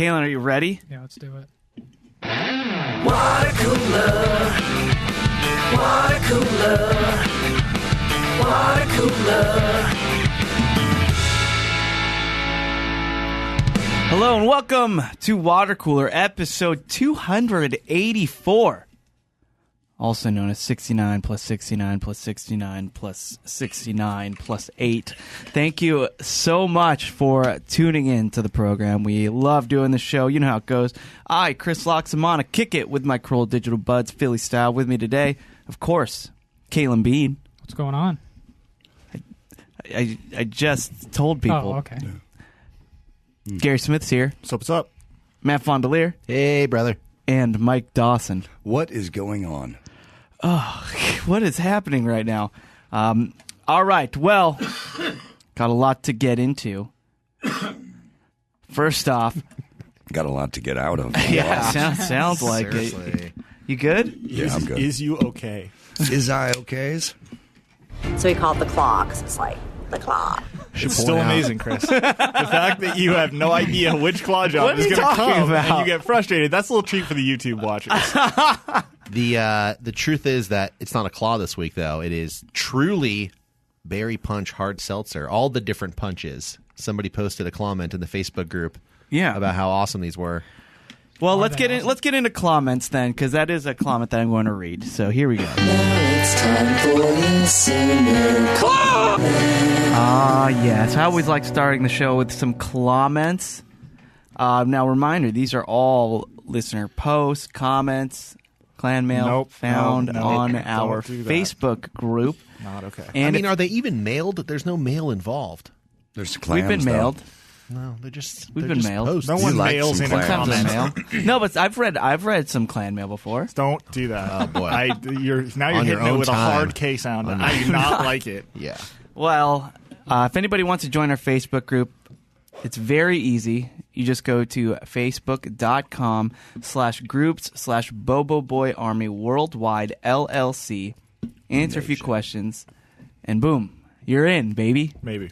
Kaylin, are you ready? Yeah, let's do it. Watercooler, watercooler, watercooler. Hello and welcome to Watercooler, episode 284. Also known as 69 plus 69 plus 69 plus 69 plus 8. Thank you so much for tuning in to the program. We love doing the show. You know how it goes. I, Chris Loxamana, kick it with my cruel digital buds, Philly style. With me today, of course, Kaylin Bean. What's going on? I just told people. Oh, okay. Gary Smith's here. So what's up? Matt Fondelier. Hey, brother. And Mike Dawson. What is going on? Oh, what is happening right now? All right, well, got a lot to get into. First off, got a lot to get out of. Yeah, sounds like Seriously. it. You good? Yeah, I'm good. Is you okay? Is I okays? So we call it the claw, 'cause it's like the claw. It's still amazing, Chris. The fact that you have no idea which claw job What are is you going to talking come about? and you get frustrated, that's a little treat for the YouTube watchers. The truth is that it's not a claw this week, though. It is truly Berry Punch Hard Seltzer. All the different punches. Somebody posted a comment in the Facebook group about how awesome these were. Well, let's get into comments then, because that is a comment that I'm going to read. So here we go. Now it's time for listener comments. Yes. I always like starting the show with some comments. Now, reminder, these are all listener posts, comments, clan mail found on our Facebook group. Not okay. And are they even mailed? There's no mail involved. There's clams, we've been mailed. No, they're just We've been mailed. posts. No one like mails some in a clams. comment. No, but I've read some clan mail before. Don't do that. Oh, boy. You're On your hitting it own with a time. hard K sound, and I do not like it. Yeah. Well, if anybody wants to join our Facebook group, it's very easy. You just go to facebook.com/groups/Bobo Army Worldwide LLC, answer a few questions, and boom, you're in, baby. Maybe.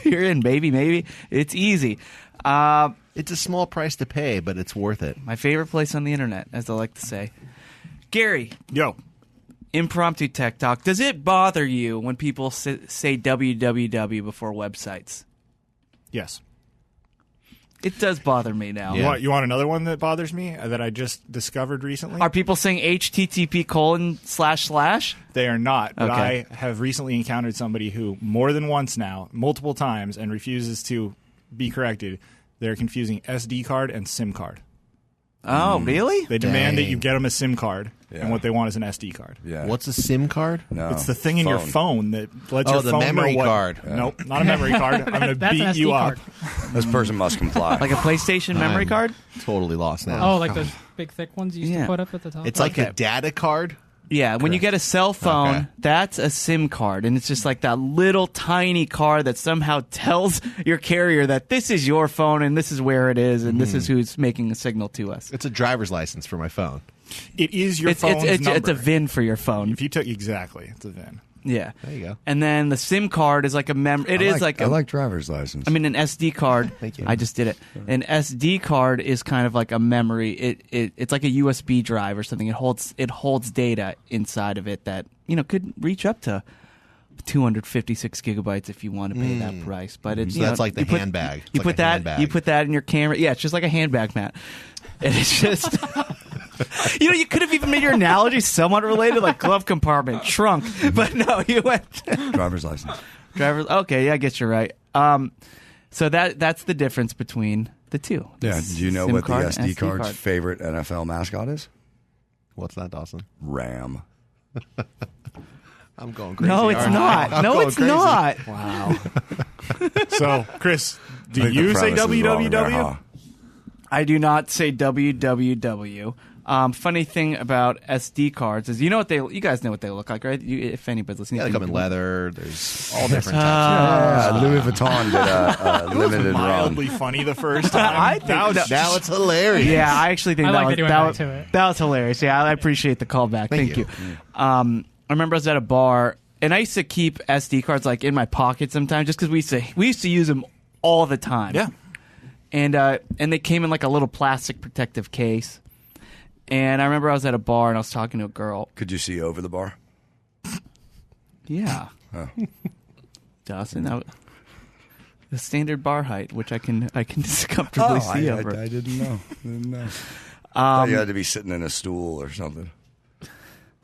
You're in, baby, maybe. It's easy. It's a small price to pay, but it's worth it. My favorite place on the internet, as I like to say. Gary. Yo. Impromptu Tech Talk. Does it bother you when people say www before websites? Yes. It does bother me now. Yeah. You want another one that bothers me that I just discovered recently? Are people saying http://? They are not, but Okay. I have recently encountered somebody who, more than once now, multiple times, and refuses to be corrected. They're confusing SD card and SIM card. Oh, really? They demand that Dang. you get them a SIM card, Yeah. and what they want is an SD card. Yeah. What's a SIM card? No. It's the thing in your phone that lets your the phone memory know what... card. Nope, not a memory card. I'm going to That's an beat SD you card. up. This person must comply. Like a PlayStation memory I'm card? Totally lost now. Oh, like those big thick ones you used Yeah. to put up at the top? It's like Okay. the data card. Yeah, when you get a cell phone, Okay. that's a SIM card, and it's just like that little tiny card that somehow tells your carrier that this is your phone and this is where it is and this is who's making a signal to us. It's a driver's license for my phone. It is your phone's It's number. a VIN for your phone. If you took exactly, it's a VIN. Yeah. There you go. And then the SIM card is like a I like driver's license. I mean, an SD card. Thank you. I just did it. An SD card is kind of like a memory. It's like a USB drive or something. It holds data inside of it that could reach up to 256 gigabytes if you want to pay that price. But it's So that's like the handbag. It's You like put a that. handbag. You put that in your camera. Yeah, it's just like a handbag, Matt. And it's just. You could have even made your analogy somewhat related, like glove compartment, trunk. But no, you went driver's license. driver's. Okay, yeah, I guess you're right. So that's the difference between the two. Yeah. Do you know SIM what the card and SD card's card. favorite NFL mascot is? What's that, Dawson? Ram. I'm going crazy. No, it's aren't I? not. I'm No, going it's crazy. not. Wow. So, Chris, do I think you the say premise is wrong there, www? huh? I do not say www. Funny thing about SD cards is, you guys know what they look like, right? If anybody's listening, Yeah, they come in leather. There's all different types. Yeah, Louis Vuitton did a limited run. Mildly funny the first time. I think Now that- Now it's hilarious. Yeah, I actually think I that like was that you went that back was, to it. that was hilarious. Yeah, I appreciate the callback. Thank you. I remember I was at a bar, and I used to keep SD cards like in my pocket sometimes, just because we used to use them all the time. Yeah. and they came in like a little plastic protective case. And I remember I was at a bar and I was talking to a girl. Could you see over the bar? Yeah. Oh. Dawson, the standard bar height, which I can just comfortably see over. I didn't know. Thought you had to be sitting in a stool or something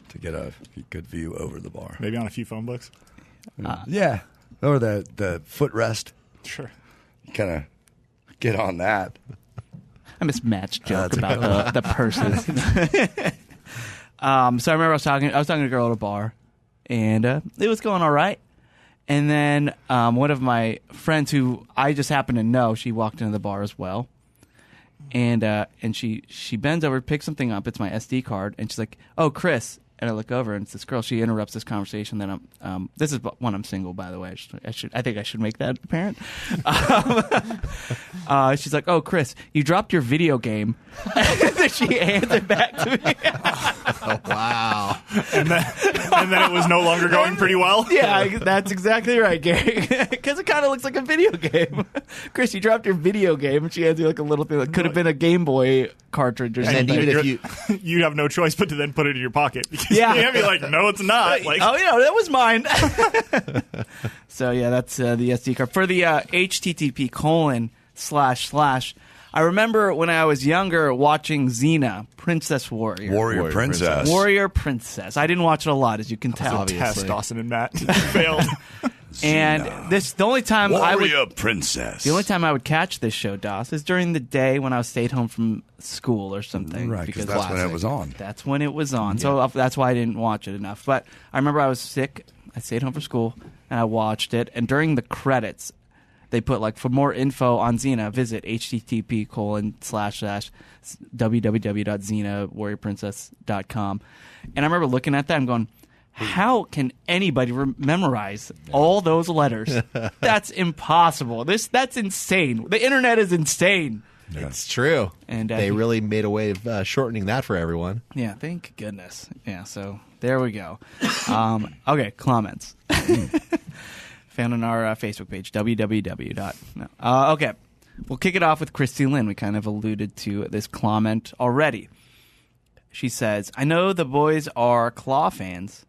to get a good view over the bar. Maybe on a few phone books. Yeah. Or the footrest. Sure. Kind of get on that. I miss Matt's joke about the purses. So I remember I was talking to a girl at a bar, and it was going all right. And then one of my friends, who I just happened to know, she walked into the bar as well, and she bends over, picks something up. It's my SD card, and she's like, "Oh, Chris." And I look over, and it's this girl. She interrupts this conversation. Then this is when I'm single, by the way. I think I should make that apparent. She's like, "Oh, Chris, you dropped your video game." And then she hands it back to me. Oh, wow. And then it was no longer going pretty well. Yeah, that's exactly right, Gary. Because it kind of looks like a video game. Chris, you dropped your video game, and she hands you like a little thing that could have been a Game Boy cartridge or And something. even if you You have no choice but to then put it in your pocket. Because Yeah. you can't be like, no, it's not. Like, oh, yeah, that was mine. So, yeah, that's the SD card. For the http:// I remember when I was younger watching Xena, Princess Warrior. Warrior Princess. Warrior Princess. I didn't watch it a lot, as you can tell. test Dawson and Matt failed. And the only time Warrior Princess. The only time I would catch this show, Doss, is during the day when I stayed home from school or something. Right, because that's when it was on. That's when it was on. So that's why I didn't watch it enough. But I remember I was sick. I stayed home from school, and I watched it. And during the credits, they put, like, for more info on Xena, visit http://www.xenawarriorprincess.com. And I remember looking at that and going, how can anybody memorize all those letters? That's impossible. That's insane. The internet is insane. Yeah. It's true. And they really made a way of shortening that for everyone. Yeah, thank goodness. Yeah, so there we go. Okay, comments. Found on our Facebook page, www. Okay, we'll kick it off with Christy Lynn. We kind of alluded to this comment already. She says, I know the boys are Claw fans.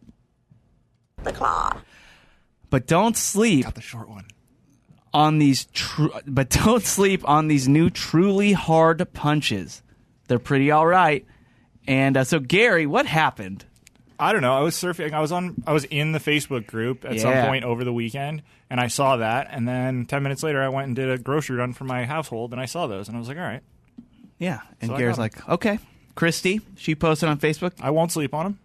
The claw. But don't sleep Got the short one. on these new truly hard punches. They're pretty all right. And so Gary, what happened? I don't know. I was surfing. I was in the Facebook group at some point over the weekend, and I saw that. And then 10 minutes later, I went and did a grocery run for my household, and I saw those, and I was like, all right. Yeah. And So I Gary's got 'em. like, okay. Christy, she posted on Facebook. I won't sleep on them,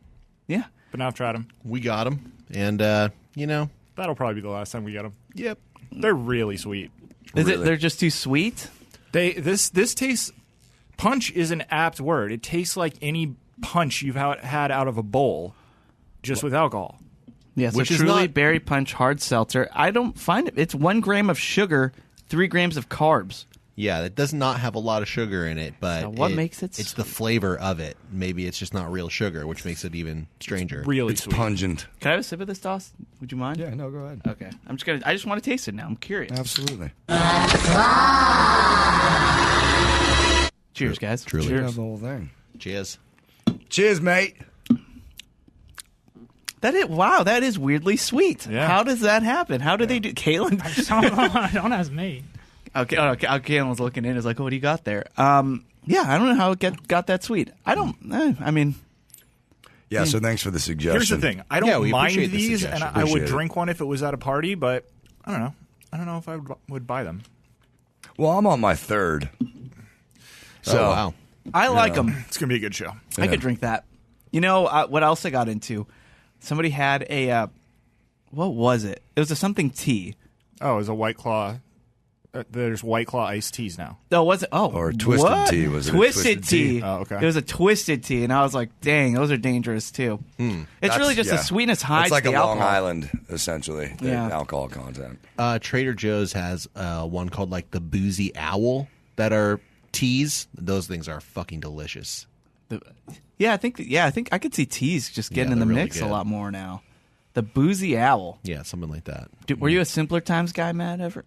Yeah. but now I've tried them. We got them, and That'll probably be the last time we get them. yep. They're really sweet. Is it they're just too sweet? This tastes. Punch is an apt word. It tastes like any punch you've had out of a bowl, just with alcohol. Yeah, so Which is truly not- berry punch hard seltzer. I don't find it. It's 1 gram of sugar, 3 grams of carbs. Yeah, it does not have a lot of sugar in it, but So what makes it It's the flavor of it. Maybe it's just not real sugar, which makes it even stranger. Really It's sweet. pungent. Can I have a sip of this, Doss? Would you mind? Yeah, no, go ahead. Okay. I just want to taste it now. I'm curious. Absolutely. Cheers, guys. Truly. You have Cheers. the whole thing. Cheers. Cheers, mate. Wow, that is weirdly sweet. Yeah. How does that happen? How do they do? Kaylin? Don't ask me. Okay, Kaylin was looking in. Is like, what do you got there? Yeah, I don't know how it got that sweet. I don't. I mean, Yeah, so thanks for the suggestion. Here's the thing. I Yeah, don't we mind appreciate the these, suggestion. and I would Appreciate it. drink one if it was at a party, but I don't know. I don't know if I would buy them. Well, I'm on my third. So, Oh, wow. I like them. It's going to be a good show. I could drink that. You know what else I got into? Somebody had a what was it? It was a something tea. Oh, it was a White Claw. There's White Claw iced teas now. Oh, was it? Oh, Or Twisted what? Tea. Was it a Twisted Twisted tea? Tea? Oh, okay. It was a Twisted Tea, and I was like, "Dang, those are dangerous too." It's really just the sweetness hides It's like the a Long alcohol. Island, essentially. The Yeah. alcohol content. Trader Joe's has one called like the Boozy Owl that are teas. Those things are fucking delicious. I think I could see teas just getting Yeah, in the they're really mix a good. lot more now. The Boozy Owl. Yeah, something like that. Were you a Simpler Times guy, Matt? Ever?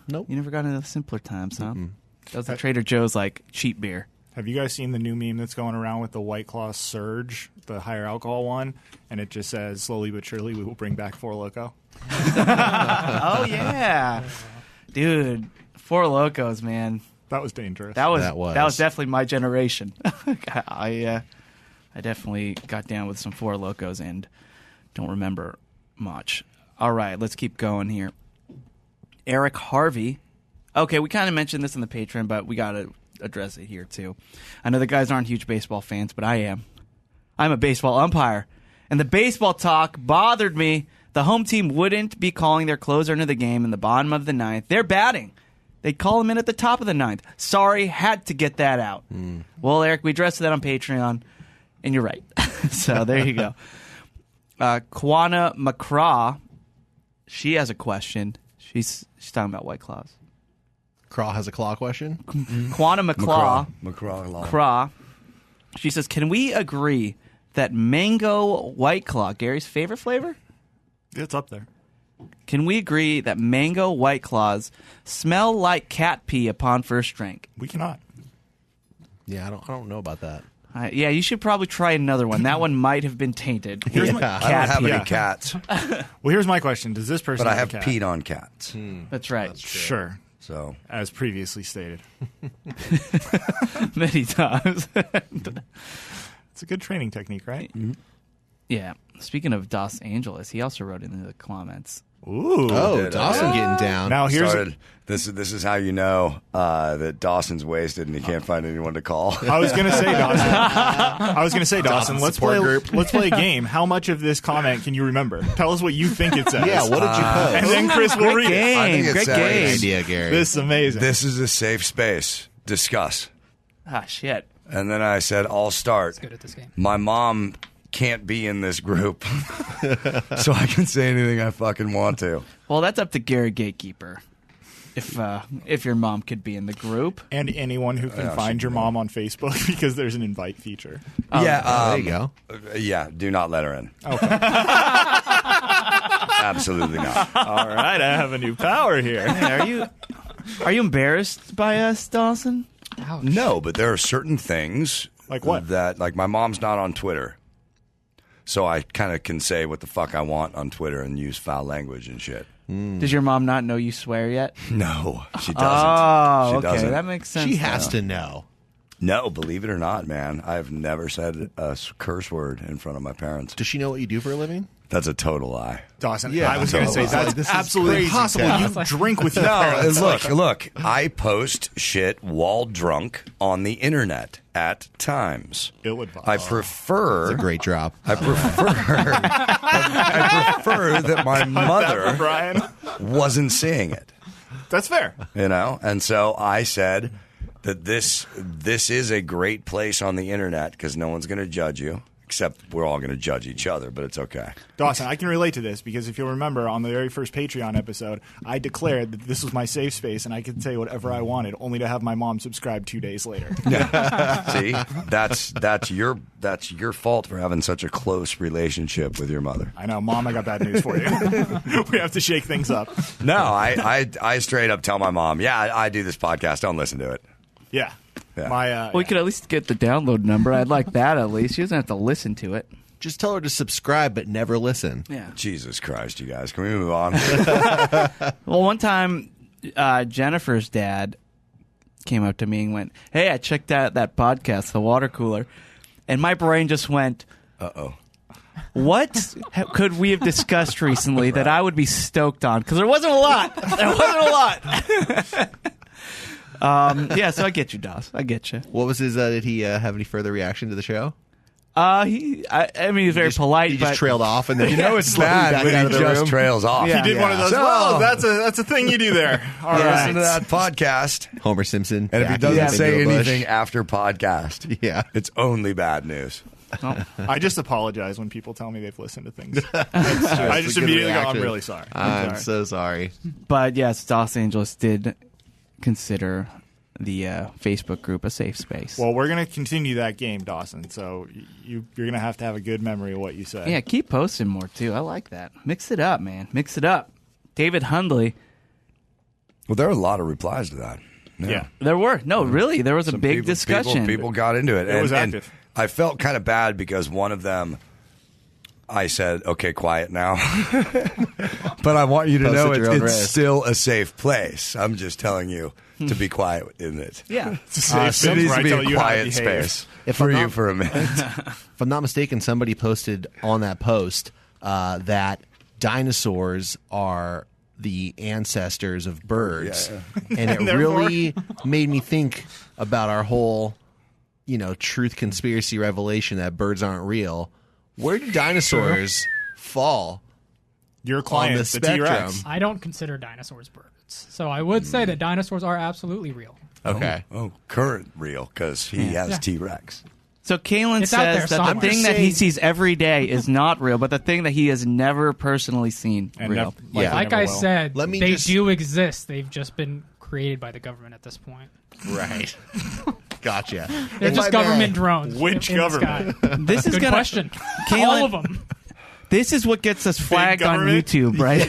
Nope. You never got into the Simpler Times, huh? That was the Trader Joe's like cheap beer. Have you guys seen the new meme that's going around with the White Claw Surge, the higher alcohol one? And it just says, slowly but surely, we will bring back Four Loko. Oh yeah, dude, Four Locos, man. That was dangerous. That was definitely my generation. I definitely got down with some Four Locos and don't remember much. All right, let's keep going here. Eric Harvey. Okay, we kind of mentioned this in the Patreon, but we got to address it here too. I know the guys aren't huge baseball fans, but I am. I'm a baseball umpire, and the baseball talk bothered me. The home team wouldn't be calling their closer into the game in the bottom of the ninth. They're batting. They'd call him in at the top of the ninth. Sorry, had to get that out. Well, Eric, we addressed that on Patreon, and you're right. So there you go. Kwana McCraw, she has a question. She's talking about White Claws. Craw has a claw question. Kwana McCraw. McCraw. She says, can we agree that mango White Claw, Gary's favorite flavor? It's up there. Can we agree that mango White Claws smell like cat pee upon first drink? We cannot. Yeah, I don't know about that. Yeah, you should probably try another one. That one might have been tainted. I don't have pee. any cats, Well, here's my question. Does this person but I have a cat? peed on cats. That's right. Sure. So As previously stated. Many times. It's a good training technique, right? Yeah. Speaking of Dos Angeles, he also wrote in the comments. Ooh. Oh, Dawson getting down. Now here's started. This is how you know that Dawson's wasted and he can't find anyone to call. I was going to say, Dawson. Let's play a game. How much of this comment can you remember? Tell us what you think it says. Yeah, what did you post? And then Chris will read it. I think Game. it Great says- game. idea, Gary. This is amazing. This is a safe space. Discuss. Ah, shit. And then I said, I'll start. Good at this game. My mom can't be in this group, so I can say anything I fucking want to. Well, that's up to Gary Gatekeeper. If your mom could be in the group. And anyone who can find your mom on Facebook because there's an invite feature. There you go. Yeah, do not let her in. Okay. Absolutely not. All right, I have a new power here. Hey, are you embarrassed by us, Dawson? Ouch. No, but there are certain things Like what? that, like my mom's not on Twitter, so I kind of can say what the fuck I want on Twitter and use foul language and shit. Does your mom not know you swear yet? No, she doesn't. Oh, She okay. doesn't. That makes sense. She has though. to know. No, believe it or not, man, I've never said a curse word in front of my parents. Does she know what you do for a living? That's a total lie. Dawson, Yeah, I was going to say, totally. that's This is absolutely crazy, impossible. Kat. You drink with your No, parents. look, I post shit while drunk on the internet at times. Ill-advised. I prefer. It's a great drop. I prefer that my mother Brian. wasn't seeing it. That's fair. You know, and so I said that this is a great place on the internet because no one's going to judge you. Except we're all going to judge each other, but it's okay. Dawson, I can relate to this because if you'll remember on the very first Patreon episode, I declared that this was my safe space and I could say whatever I wanted, only to have my mom subscribe 2 days later. See, that's your fault for having such a close relationship with your mother. I know, Mom, I got bad news for you. We have to shake things up. No, I straight up tell my mom, yeah, I do this podcast. Don't listen to it. Yeah. Yeah. My, We could at least get the download number. I'd like that at least. She doesn't have to listen to it. Just tell her to subscribe, but never listen. Yeah. Jesus Christ, you guys. Can we move on? Well, one time, Jennifer's dad came up to me and went, "Hey, I checked out that podcast, The Watercooler," and my brain just went, Uh-oh. what could we have discussed recently that I would be stoked on? Because there wasn't a lot. Yeah, so I get you, Doss. I get you. What was his? Did he have any further reaction to the show? I mean, he's very polite, He but just trailed off, and then You know it's slowly bad back when out he of the just room. trails off. Yeah. he did one of those, So- well, that's a thing you do there. All Yeah. right. Listen to that podcast. Homer Simpson. And if he backing doesn't up say into a bush. anything after podcast, Yeah. it's only bad news. I just apologize when people tell me they've listened to things. I just It's a good immediately go, I'm reaction. really sorry. I'm sorry. so sorry. But yes, Los Angeles did consider the Facebook group a safe space. Well, we're going to continue that game, Dawson. So you're going to have a good memory of what you say. yeah, keep posting more too. I like that. Mix it up, man. Mix it up. David Hundley. Well, there are a lot of replies to that. Yeah. There were. No, really. There was a Some big discussion. People got into it. It was and active. I felt kind of bad because one of them, I said, okay, quiet now. But I want you to Post know at your own it's risk. still a safe place. I'm just telling you to be quiet in it. Yeah. It's a safe It space needs where to I be tell a you how to quiet behave. space If for I'm you not- for a minute. If I'm not mistaken, somebody posted on that post that dinosaurs are the ancestors of birds, and it really made me think about our whole, truth conspiracy revelation that birds aren't real. Where do dinosaurs fall? Your client, On the the spectrum. T-Rex. I don't consider dinosaurs birds. So I would say that dinosaurs are absolutely real. Okay. Oh, current real, because he has Yeah. T-Rex. So Kalen It's out there says that the somewhere. thing that he sees every day is not real, but the thing that he has never personally seen And real. Yeah. Like never I will. said, Let me they just- do exist. They've just been created by the government at this point. Right. Gotcha. They're If just I government may- drones. Which in the government? sky. This is Good gonna, question. Kalen- All of them. This is what gets us flagged on government? YouTube, right?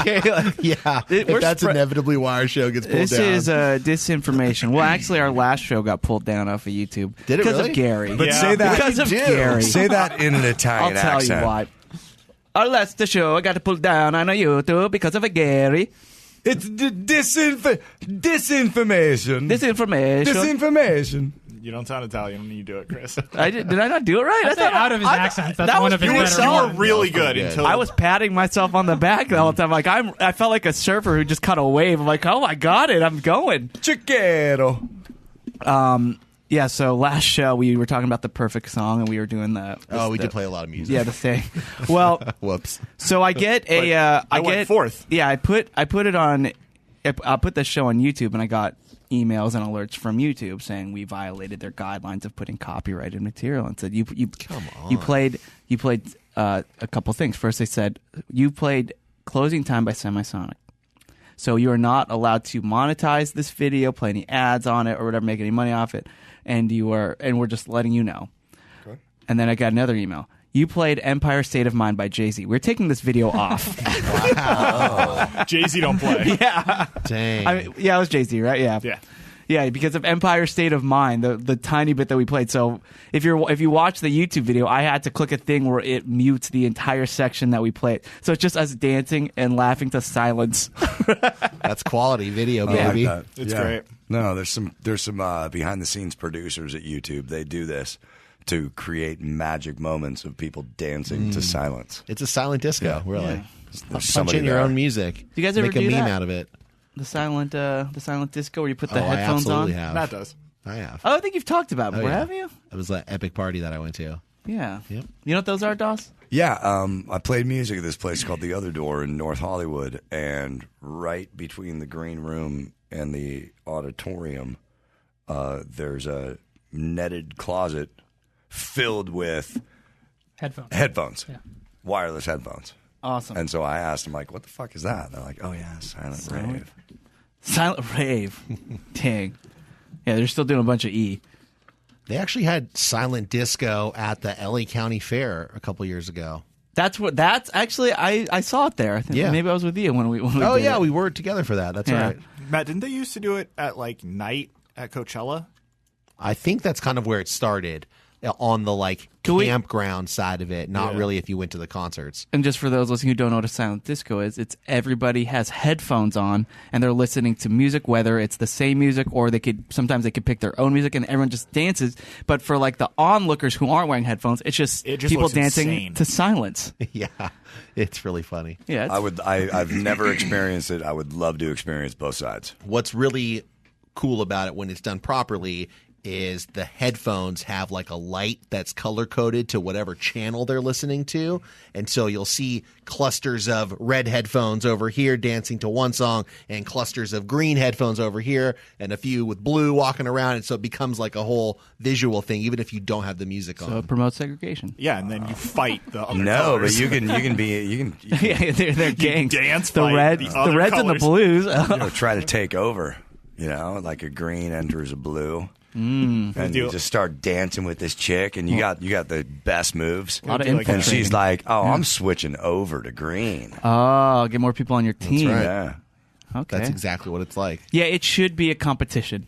Okay, like, Yeah, It- if we're that's spre- inevitably why our show gets pulled this down. is disinformation. Well, actually, our last show got pulled down off of YouTube Did it because really? of Gary. But Yeah. say that Because of Gary. Say that in an I'll Italian tell accent. you why. Our last show got pulled down on YouTube because of a Gary. It's disinformation. Disinformation. Disinformation. You don't sound Italian when you do it, Chris. Did I not do it right? I'd say out of his accents, that's one of his You were better so ones. really good good. until I was patting myself on the back the whole time. Like I felt like a surfer who just caught a wave. I'm like, oh, I got it. I'm going. Chiquero. Yeah. So last show we were talking about the perfect song, and we were doing the. we the- did play a lot of music. Yeah, the thing. Well, Whoops. so I get a. I went fourth. Yeah, I put it on. I put the show on YouTube, and I got emails and alerts from YouTube saying we violated their guidelines of putting copyrighted material, and said you Come on. you played a couple things. First, they said you played "Closing Time" by Semisonic, so you are not allowed to monetize this video, play any ads on it, or whatever, make any money off it, and we're just letting you know. Okay. And then I got another email. You played Empire State of Mind by Jay-Z. We're taking this video off. Jay-Z don't play. Yeah. Dang. I mean, yeah, it was Jay-Z, right? Yeah. Yeah. Yeah, because of Empire State of Mind, the tiny bit that we played. So if you watch the YouTube video, I had to click a thing where it mutes the entire section that we played. So it's just us dancing and laughing to silence. That's quality video, I like baby. that. It's great. No, there's some behind the scenes producers at YouTube. They do this to create magic moments of people dancing to silence. It's a silent disco, Yeah. really. Yeah. There's Punch somebody in your there. own music. You guys ever make a do meme that? out of it. The silent disco where you put the I headphones absolutely on. have. Matt does. I have. Oh, I think you've talked about it before, yeah. have you? It was that epic party that I went to. Yeah. Yep. You know what those are, Doss? Yeah, I played music at this place called The Other Door in North Hollywood, and right between the green room and the auditorium, there's a netted closet filled with Headphones. headphones, wireless headphones. Awesome. And so I asked them, like, what the fuck is that? And they're like, oh, yeah, silent rave. Silent rave. Dang. Yeah, they're still doing a bunch of E. They actually had silent disco at the LA County Fair a couple years ago. That's actually I saw it there. I think Yeah. maybe I was with you when we Oh, did yeah, it. we were together for that. That's Yeah. right. Matt, didn't they used to do it at like night at Coachella? I think that's kind of where it started, on the Can we- campground side of it, not Yeah. really if you went to the concerts. And just for those listening who don't know what a silent disco is, it's everybody has headphones on and they're listening to music, whether it's the same music or they could pick their own music and everyone just dances. But for like the onlookers who aren't wearing headphones, it's just people looks dancing insane. to silence. Yeah, it's really funny. Yeah, it's, I've never experienced it. I would love to experience both sides. What's really cool about it when it's done properly is the headphones have like a light that's color coded to whatever channel they're listening to. And so you'll see clusters of red headphones over here dancing to one song and clusters of green headphones over here and a few with blue walking around. And so it becomes like a whole visual thing, even if you don't have the music so on. it promotes segregation. Yeah, and then you fight the other No, colors. but you can Yeah, they're gangs. dance the fight red, the the other reds and the colors. blues. try to take over. Like a green enters a blue. And you just start dancing with this chick, and you got the best moves. A lot of do like And infiltrating. she's like, "Oh, I'm switching over to green." Oh, get more people on your team. right. Yeah, Okay. That's exactly what it's like. Yeah, it should be a competition.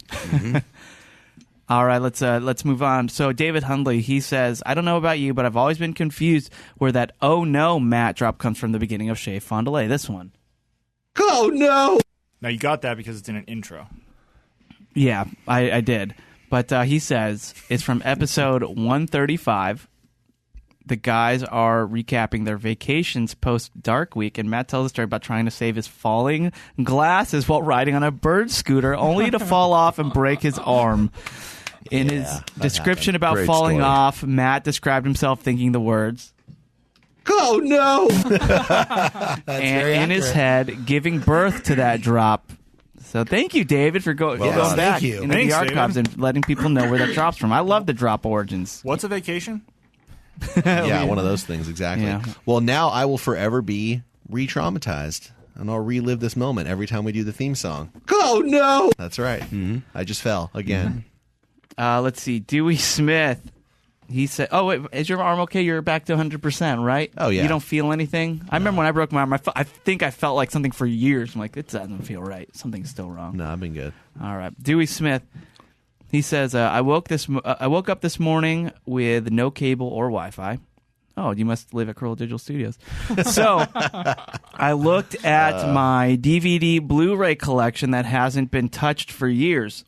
All right, let's move on. So David Hundley, he says, I don't know about you, but I've always been confused where that "oh no" Matt drop comes from the beginning of Chez Fond du Lac. This one. Oh no! Now you got that because it's in an intro. Yeah, I did. But he says it's from episode 135. The guys are recapping their vacations post Dark Week, and Matt tells a story about trying to save his falling glasses while riding on a bird scooter, only to fall off and break his arm. In his description about Great falling story. off, Matt described himself thinking the words, Oh no! and in his head, giving birth to that drop. So thank you, David, for going done. back Thank you. into Thanks, the archives David. and letting people know where that drop's from. I love the drop origins. What's a vacation? Yeah, one of those things, exactly. Yeah. Well, now I will forever be re-traumatized, and I'll relive this moment every time we do the theme song. Oh no! That's right. I just fell again. Let's see. Dewey Smith. He said, "Oh, wait, is your arm okay? You're back to 100%, right? Oh, yeah. You don't feel anything? I remember when I broke my arm, I think I felt like something for years. I'm like, it doesn't feel right. Something's still wrong. No, I've been good. All right. Dewey Smith. He says, I woke up this morning with no cable or Wi-Fi. Oh, you must live at Cruel Digital Studios. So I looked at my DVD Blu-ray collection that hasn't been touched for years.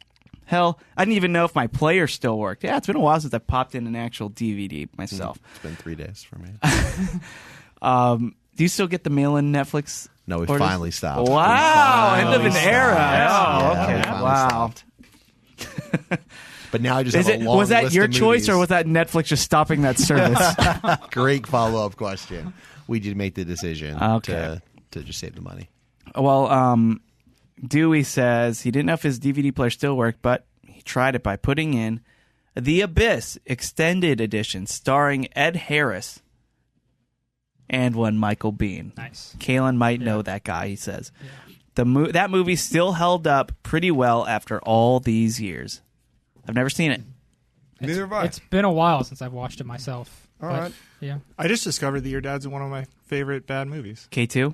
Hell, I didn't even know if my player still worked. Yeah, it's been a while since I popped in an actual DVD myself. It's been 3 days for me. Do you still get the mail-in Netflix? No, we orders? finally stopped. Wow, We end of an finally era. stopped. Oh, Yeah, okay. we finally Wow. stopped. But now I just have a long Was that list your of choice, movies. or was that Netflix just stopping that service? Great follow-up question. We did make the decision Okay. to just save the money. Well, Dewey says he didn't know if his DVD player still worked, but he tried it by putting in The Abyss Extended Edition starring Ed Harris and one Michael Biehn. Nice. Kalen might know that guy, he says. That movie still held up pretty well after all these years. I've never seen it. Neither have I. It's been a while since I've watched it myself. All but, right. Yeah. I just discovered that Your Dad's one of my favorite bad movies. K2?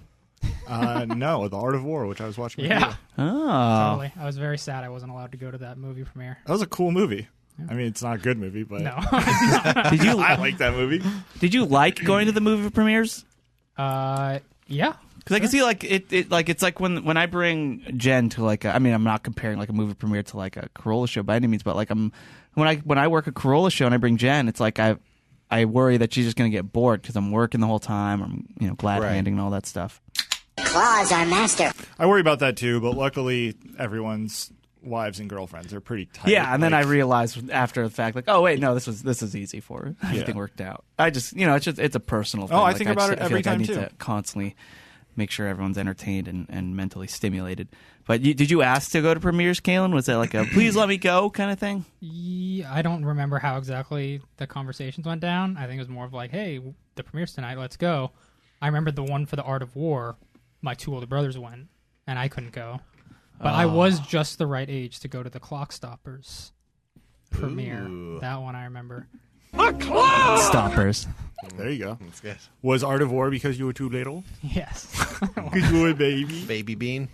No, The Art of War, which I was watching. with Yeah. you. Oh. Totally. I was very sad I wasn't allowed to go to that movie premiere. That was a cool movie. I mean, it's not a good movie, but No. Did you I like that movie. did you like going to the movie premieres? Yeah. Because I can see like it's like when I bring Jen to like I mean I'm not comparing like a movie premiere to like a Corolla show by any means, but like when I work a Corolla show and I bring Jen, it's like I worry that she's just gonna get bored because I'm working the whole time. I'm glad handing and all that stuff. Claws are master. I worry about that too, but luckily everyone's wives and girlfriends are pretty tight. Yeah, and then I Like, realized after the fact, like, oh wait, no, this is easy for her. Everything worked out. I just it's a personal thing. Oh, I Like, think about just- it I feel every like I time, need too. to constantly make sure everyone's entertained and mentally stimulated. But did you ask to go to premieres, Kalen? Was that like a please let me go kind of thing? Yeah, I don't remember how exactly the conversations went down. I think it was more of like, hey, the premiere's tonight, let's go. I remember the one for The Art of War, my two older brothers went, and I couldn't go. But I was just the right age to go to the Clock Stoppers premiere. Ooh. That one I remember. Stoppers. There you go. That's good. Was Art of War because you were too little? Yes. Because you were a baby. Baby Bean.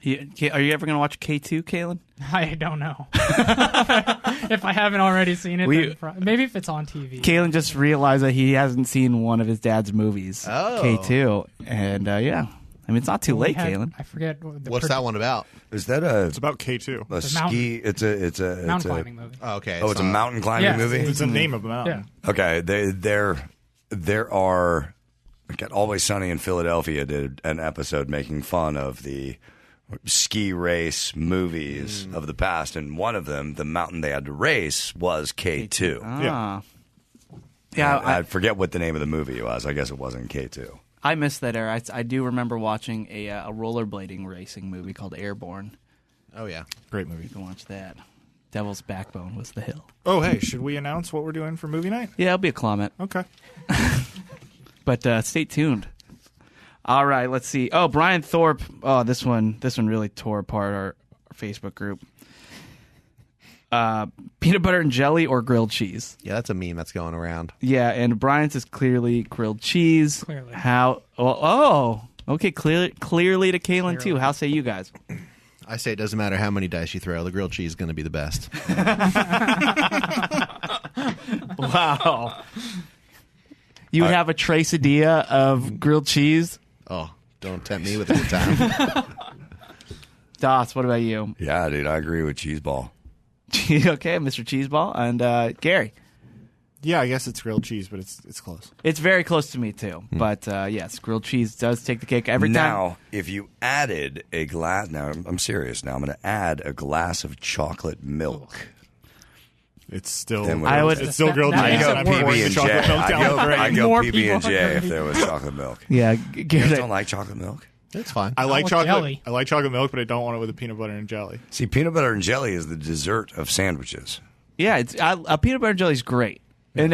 Are you ever going to watch K2, Kalen? I don't know. If I haven't already seen it, then maybe if it's on TV. Kalen just realized that he hasn't seen one of his dad's movies, Oh. K2, and yeah. I mean, it's not too We late, had- Kalen. I forget. The What's that one about? Is that It's about K2. a mountain- ski? It's a mountain climbing movie. Oh, okay. Oh, it's a mountain climbing Yeah, movie. It's the name of the mountain. Okay, there are. Like, Always Sunny in Philadelphia did an episode making fun of the ski race movies of the past, and one of them, the mountain they had to race, was K2. Ah. Yeah, I forget what the name of the movie was. I guess it wasn't K2. I missed that era. I do remember watching a rollerblading racing movie called Airborne. Oh, yeah. Great movie. You can watch that. Devil's Backbone was the hill. Oh, hey, should we announce what we're doing for movie night? Yeah, it'll be a comment. Okay. But stay tuned. All right, let's see. Oh, Brian Thorpe. Oh, this one really tore apart our Facebook group. Peanut butter and jelly or grilled cheese? Yeah, that's a meme that's going around. Yeah, and Brian's is clearly grilled cheese. Clearly. How? Oh, Okay, clearly to Kaylin, too. How say you guys? I say it doesn't matter how many dice you throw. The grilled cheese is going to be the best. Wow. You would have a traceadilla of grilled cheese? Oh, don't tempt me with a good time. Doss, what about you? Yeah, dude, I agree with Cheeseball. Okay, Mr. Cheeseball. And Gary? Yeah, I guess it's grilled cheese, but it's close. It's very close to me, too. But, yes, grilled cheese does take the cake every time. Now, if you added a glass... Now, I'm serious now. I'm going to add a glass of chocolate milk. It's still It's still grilled that cheese. makes and it I'm worse. pouring the chocolate milk down the drain. I go More PB&J people are if gonna there was chocolate milk. Yeah, You Gary. guys don't like chocolate milk? It's fine. I like with chocolate. jelly. I like chocolate milk, but I don't want it with the peanut butter and jelly. See, peanut butter and jelly is the dessert of sandwiches. Yeah, peanut butter and jelly is great. And,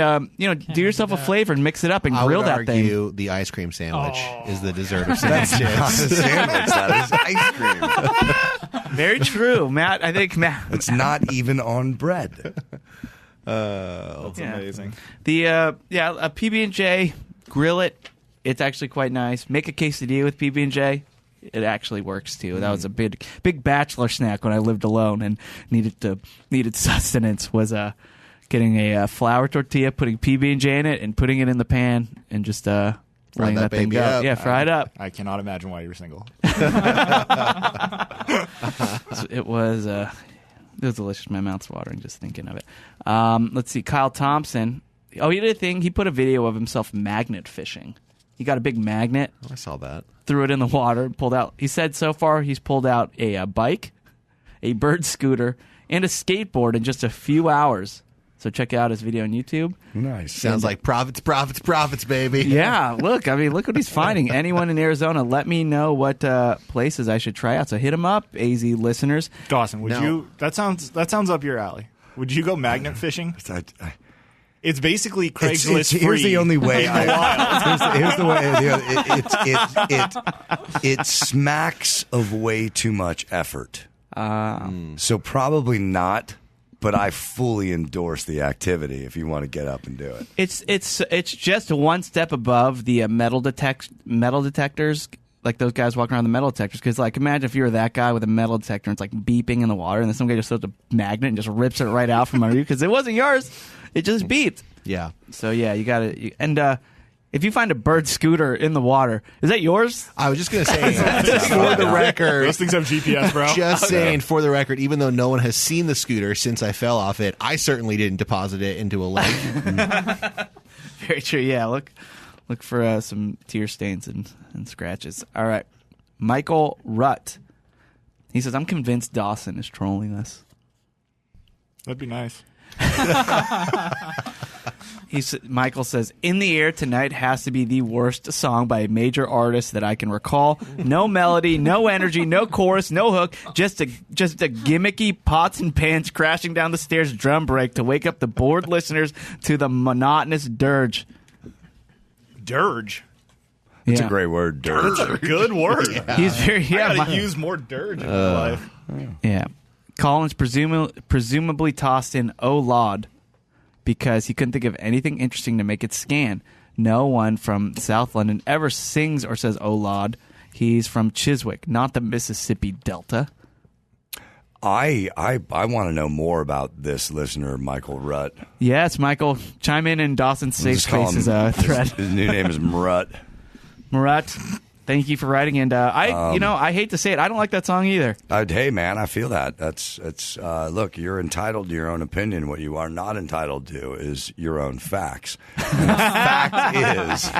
do yourself a flavor and mix it up and I grill would that thing. argue the ice cream sandwich is the dessert of Not a sandwiches. sandwich. That is ice cream. Very true, Matt. I think Matt. It's not even on bread. That's amazing. The a PB&J, grill it. It's actually quite nice. Make a quesadilla with PB&J. It actually works too. That was a big bachelor snack when I lived alone and needed sustenance. Was getting a flour tortilla, putting PB&J in it, and putting it in the pan, and just letting that thing baby go. up. Yeah, fry it up. I cannot imagine why you're single. It was delicious. My mouth's watering just thinking of it. Let's see. Kyle Thompson. Oh, he did a thing. He put a video of himself magnet fishing. He got a big magnet, I saw that. threw it in the water, pulled out. He said so far he's pulled out a bike, a bird scooter, and a skateboard in just a few hours. So check out his video on YouTube. Nice. Sounds like profits, baby. Yeah, look what he's finding. Anyone in Arizona, let me know what places I should try out. So hit him up, AZ listeners. Dawson, would No. you? That sounds up your alley. Would you go magnet fishing? It's basically Craigslist free. Here's the only way. Here's the way. It smacks of way too much effort. So probably not. But I fully endorse the activity if you want to get up and do it. It's just one step above the metal detectors, like those guys walking around the metal detectors. Because like imagine if you were that guy with a metal detector and it's like beeping in the water, and then some guy just throws a magnet and just rips it right out from under you because it wasn't yours. It just beeped. Yeah. So yeah, you got to and. If you find a bird scooter in the water, is that yours? I was just going to say, for the record, Those things have GPS, bro. just saying, for the record, even though no one has seen the scooter since I fell off it, I certainly didn't deposit it into a lake. Very true. Yeah, look for some tear stains and scratches. All right, Michael Rutt. He says, "I'm convinced Dawson is trolling us." That'd be nice. Michael says, "In the Air Tonight has to be the worst song by a major artist that I can recall. No melody, no energy, no chorus, no hook. Just a gimmicky pots and pans crashing down the stairs drum break to wake up the bored listeners to the monotonous dirge." Dirge. It's Yeah. a great word, dirge. That's a good word. He's very I gotta use more dirge in my life. Yeah. Collins presumably tossed in "Oh Lord" because he couldn't think of anything interesting to make it scan. No one from South London ever sings or says "Oh Lord." He's from Chiswick, not the Mississippi Delta. I want to know more about this listener, Michael Rutt. Yes, Michael, chime in Dawson's Safe Just call Spaces him- thread. His new name is Murat. Murat, thank you for writing. And I hate to say it, I don't like that song either. Hey, man, I feel that. It's look, you're entitled to your own opinion. What you are not entitled to is your own facts. And the fact is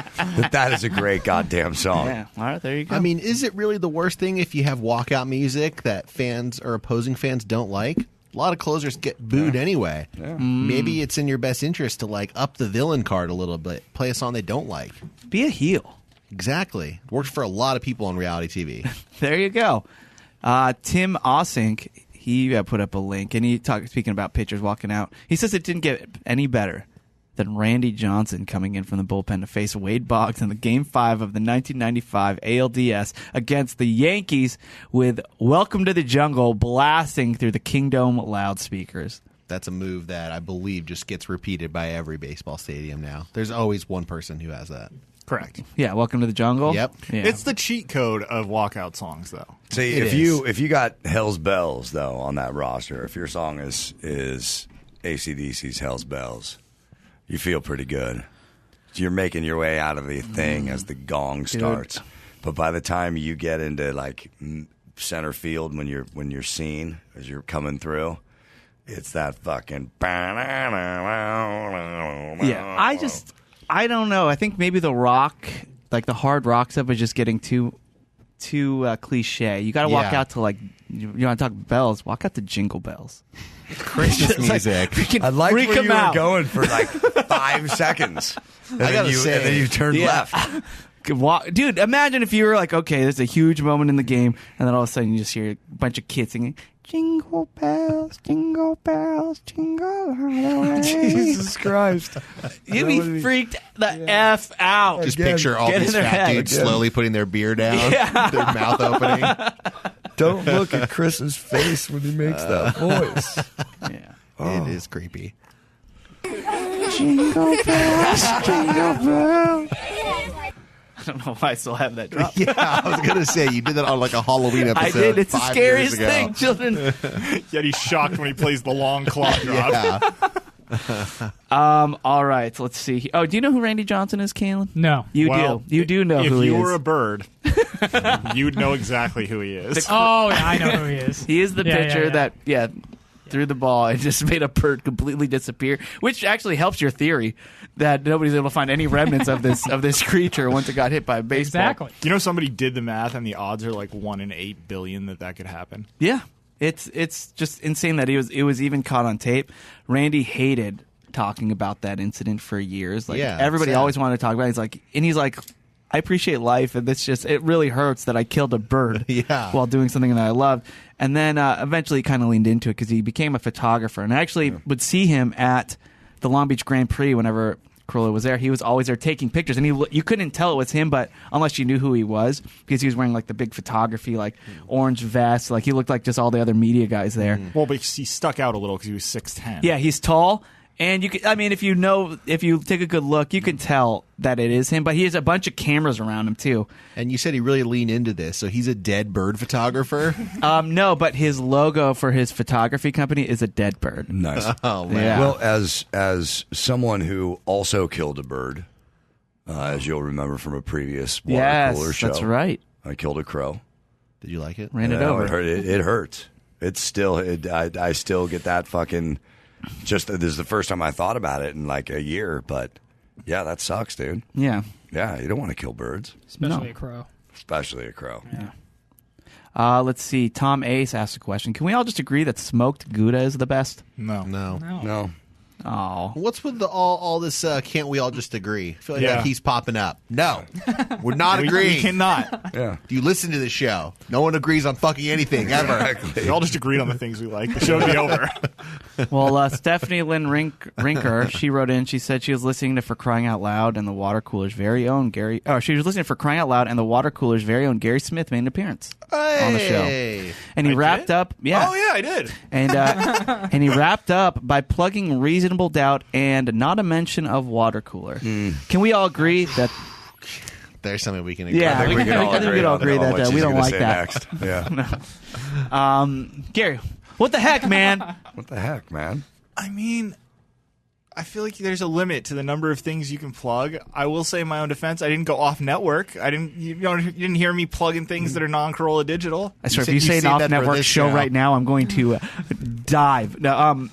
that is a great goddamn song. Yeah, all right, there you go. I mean, is it really the worst thing if you have walkout music that fans or opposing fans don't like? A lot of closers get booed anyway. Yeah. Maybe it's in your best interest to like up the villain card a little bit, play a song they don't like. Be a heel. Exactly. Worked for a lot of people on reality TV. There you go. Tim Osink, he put up a link, and speaking about pitchers walking out. He says it didn't get any better than Randy Johnson coming in from the bullpen to face Wade Boggs in the Game 5 of the 1995 ALDS against the Yankees with "Welcome to the Jungle" blasting through the Kingdome loudspeakers. That's a move that I believe just gets repeated by every baseball stadium now. There's always one person who has that. Correct. Yeah, Welcome to the Jungle. Yep. Yeah. It's the cheat code of walkout songs, though. See, It if you got Hell's Bells though on that roster, if your song is AC/DC's Hell's Bells, you feel pretty good. You're making your way out of the thing as the gong starts. But by the time you get into like center field when you're seen as you're coming through, it's that fucking. Yeah, I don't know. I think maybe the rock, like the hard rock stuff, is just getting too cliche. You got to walk Yeah. out to like you want to talk bells. Walk out to Jingle Bells. Christmas music. I like freak where 'em you were out. going for like 5 seconds. And gotta say- and then you turned left. Dude, imagine if you were like, okay, there's a huge moment in the game, and then all of a sudden you just hear a bunch of kids singing, jingle bells, jingle all the way. Jesus Christ. You'd be freaked the F out. Just Again, picture all get in these their fat head. dudes Again. slowly putting their beer down, their mouth opening. Don't look at Chris's face when he makes that voice. Yeah. It is creepy. Jingle bells, jingle bells. I don't know why I still have that drop. Yeah, I was gonna say you did that on like a Halloween episode. I did. It's the 5 scariest years ago. thing, children. Yet he's shocked when he plays the long claw drop. Yeah. All right. Let's see. Oh, do you know who Randy Johnson is, Kalen? No. You Well, do. You do know if who he you is. were a bird, you'd know exactly who he is. Oh, yeah, I know who he is. He is the Yeah, pitcher yeah, yeah. that threw the ball and just made a bird completely disappear, which actually helps your theory that nobody's able to find any remnants of this creature once it got hit by a baseball. Exactly. You know, somebody did the math, and the odds are like 1 in 8 billion that could happen. Yeah, it's just insane that it was even caught on tape. Randy hated talking about that incident for years. Like Yeah, everybody sad. always wanted to talk about it. He's like, I appreciate life, and it really hurts that I killed a bird Yeah. while doing something that I loved. And then eventually kind of leaned into it because he became a photographer. And I actually would see him at the Long Beach Grand Prix whenever Corolla was there. He was always there taking pictures, and you couldn't tell it was him, but unless you knew who he was, because he was wearing like the big photography, like orange vest. Like he looked like just all the other media guys there. Well, but he stuck out a little because he was 6'10". Yeah, he's tall. And if you take a good look, you can tell that it is him. But he has a bunch of cameras around him too. And you said he really leaned into this, so he's a dead bird photographer. No, but his logo for his photography company is a dead bird. Nice. Oh man. Yeah. Well, as someone who also killed a bird, as you'll remember from a previous Yes, Watercooler show, that's right. I killed a crow. Did you like it? Ran it No, over. It hurts. It's still. I still get that fucking. This is the first time I thought about it in like a year, but yeah, that sucks, dude. Yeah. Yeah, you don't want to kill birds, Especially No. a crow. especially a crow. Let's see. Tom Ace asked a question. Can we all just agree that smoked Gouda is the best? No. No. No, Oh. What's with all this? Can't we all just agree? I feel like Yeah. that keeps popping up. No, we're not We agreeing. cannot. yeah. Do you listen to the show? No one agrees on fucking anything ever. We all just agreed on the things we like. The show would be over. Well, Stephanie Lynn Rinker, she wrote in. She said she was listening to For Crying Out Loud and the Watercooler's very own Gary. Oh, she was listening for Crying Out Loud and the Watercooler's very own Gary Smith made an appearance on the show. Hey. And he I wrapped did? up. Yeah. Oh, yeah, I did. And he wrapped up by plugging Reasonable Doubt and not a mention of Watercooler. Can we all agree that? There's something we can agree. Yeah, I think we can all I think we agree can all on agree what that she's we don't gonna like say that. Next. Yeah. Gary, what the heck, man? What the heck, man? I mean, I feel like there's a limit to the number of things you can plug. I will say, in my own defense, I didn't go off network. You didn't hear me plugging things that are non-Corolla digital. I swear, said if you you say an saved that for off-network this show show. right now, I'm going to dive. No,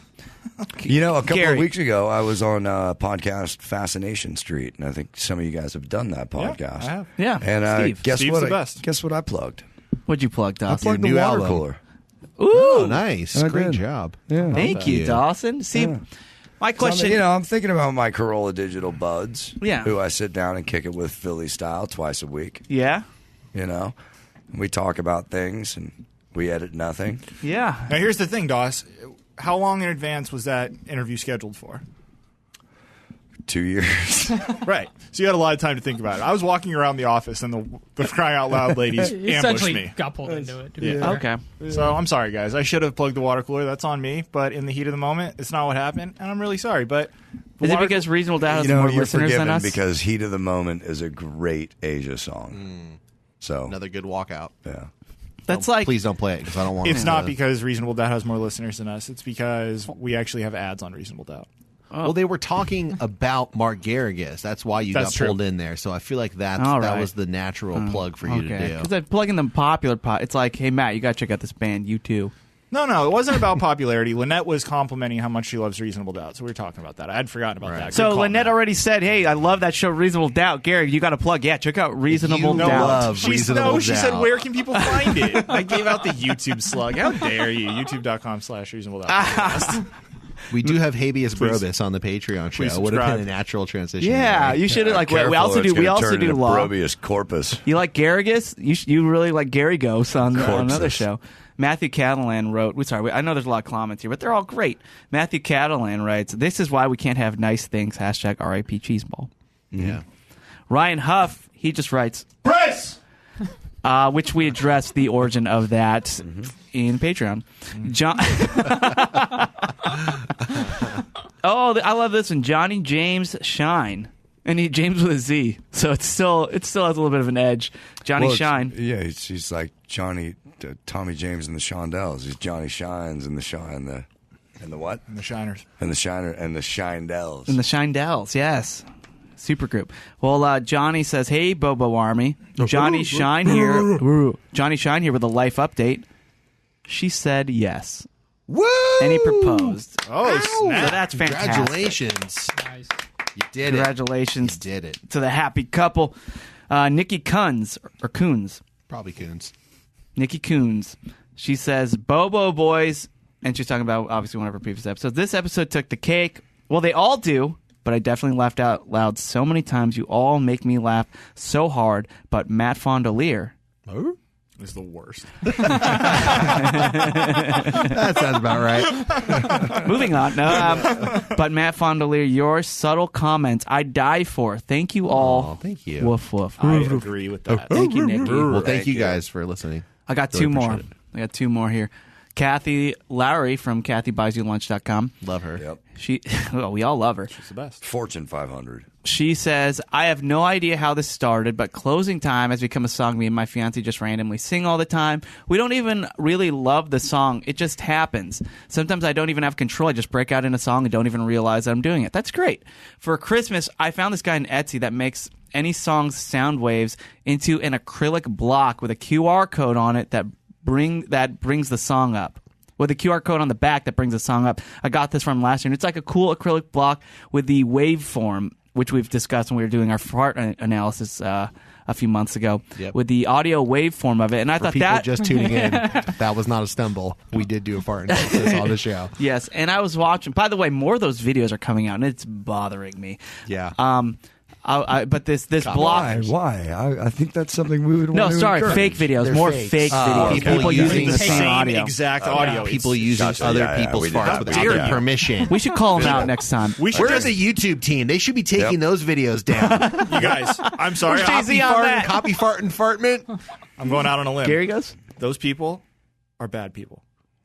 You know, a couple Gary. of weeks ago, I was on podcast Fascination Street, and I think some of you guys have done that podcast. I have. yeah. And Steve, guess Steve's what? the best. Guess what I plugged? what'd you plug, I Dawson? plugged the new water album. cooler. Ooh, Oh, nice. I Great did. job. Yeah. thank you, Dawson. See, my So, question. I'm thinking about my Corolla Digital buds. Yeah. Who I sit down and kick it with Philly style twice a week. Yeah, We talk about things and we edit nothing. yeah. Now, here's the thing, Doss. How long in advance was that interview scheduled for? 2 years. Right. So you had a lot of time to think about it. I was walking around the office, and the Crying Out Loud ladies He ambushed essentially me. got pulled into it. To be Yeah. fair. Okay. So I'm sorry, guys. I should have plugged the water cooler. That's on me. But in the heat of the moment, it's not what happened, and I'm really sorry. But Is it because Reasonable Doubt has You know, more you're listeners than forgiven us? because Heat of the Moment is a great Asia song. So Another good walkout. yeah. That's like Please don't play it because I don't want. It's not because Reasonable Doubt has more listeners than us. It's because we actually have ads on Reasonable Doubt. Well, they were talking about Mark Garrigus. That's why you That's got true. pulled in there. So I feel like that All that right. was the natural plug for you to do. Because I'm plugging them popular pot. It's like, hey Matt, you got to check out this band, U2. No, it wasn't about popularity. Lynette was complimenting how much she loves Reasonable Doubt, so we were talking about that. I had forgotten about that. Good So call, Lynette Matt. already said, hey, I love that show, Reasonable Doubt. Gary, you got to plug. Yeah, check out Reasonable You Doubt. love She Reasonable said, Doubt. where can people find it? I gave out the YouTube slug. How dare you? YouTube.com/Reasonable Doubt. We do have Habeas Brobus on the Patreon show. Please Would have been subscribe. a natural transition. Yeah, right? you should have, like, Careful, we also it's do gonna law. turn into Brobius corpus. You like Garrigus? You really like Gary Ghost on another Corpses. show. Matthew Catalan wrote, I know there's a lot of comments here, but they're all great. Matthew Catalan writes, this is why we can't have nice things, hashtag RIP Cheeseball. Yeah. Ryan Huff, he just writes, Press! which we addressed the origin of that in Patreon. John. Oh, I love this one. Johnny James Shine. And James with a Z. So it still has a little bit of an edge. Johnny Well, Shine. Yeah, he's like Tommy James and the Shondells. He's Johnny Shines and the what? And the Shiners. And the Shiner and the Shindells. And the Shindells, yes. Supergroup. Well, Johnny says, hey, Bobo Army. Johnny Shine here. Johnny Shine here with a life update. She said yes. Woo! And he proposed. Oh, So snap. that's fantastic. Congratulations. Nice. You did it. Congratulations You did it. to the happy couple. Nikki Coons. Probably Coons. Nikki Coons. She says, Bobo boys. And she's talking about, obviously, one of her previous episodes. This episode took the cake. Well, they all do. But I definitely laughed out loud so many times. You all make me laugh so hard. But Matt Fondelier. Is the worst. That sounds about right. Moving on. But Matt Fondelier, your subtle comments I die for. Thank you all. Oh, thank you. Woof woof. I agree with that. Thank you, Nikki. Well, thank you guys for listening. I got Really two more. appreciate it. I got two more here. Kathy Lowry from KathyBuysYouLunch.com. Love her. Yep. Well, we all love her. It's the best. Fortune 500. She says, I have no idea how this started, but Closing Time has become a song me and my fiance just randomly sing all the time. We don't even really love the song. It just happens. Sometimes I don't even have control. I just break out in a song and don't even realize that I'm doing it. That's great. For Christmas, I found this guy on Etsy that makes any song's sound waves into an acrylic block with a QR code on it that brings the song up. With a QR code on the back that brings the song up. I got this from last year, and it's like a cool acrylic block with the waveform, which we've discussed when we were doing our fart analysis a few months ago, with the audio waveform of it. And I For thought people that just tuning in, that was not a stumble. We did do a fart analysis on the show. yes, and I was watching. By the way, more of those videos are coming out, and it's bothering me. Yeah. But this block. Why? I think that's something we would No, want to sorry, encourage. fake videos. They're More fakes. fake videos. People People using the same same audio. exact audio. People It's- using Gotcha. other Yeah, yeah, people's we did farts that. without dare their you. permission. We should call them out next time. We should Where's just, the YouTube team? They should be taking those videos down. you guys, I'm sorry. Where's Jay-Z on that? Copy fart and fartment. I'm going out on a limb. Gary goes? Those people are bad people.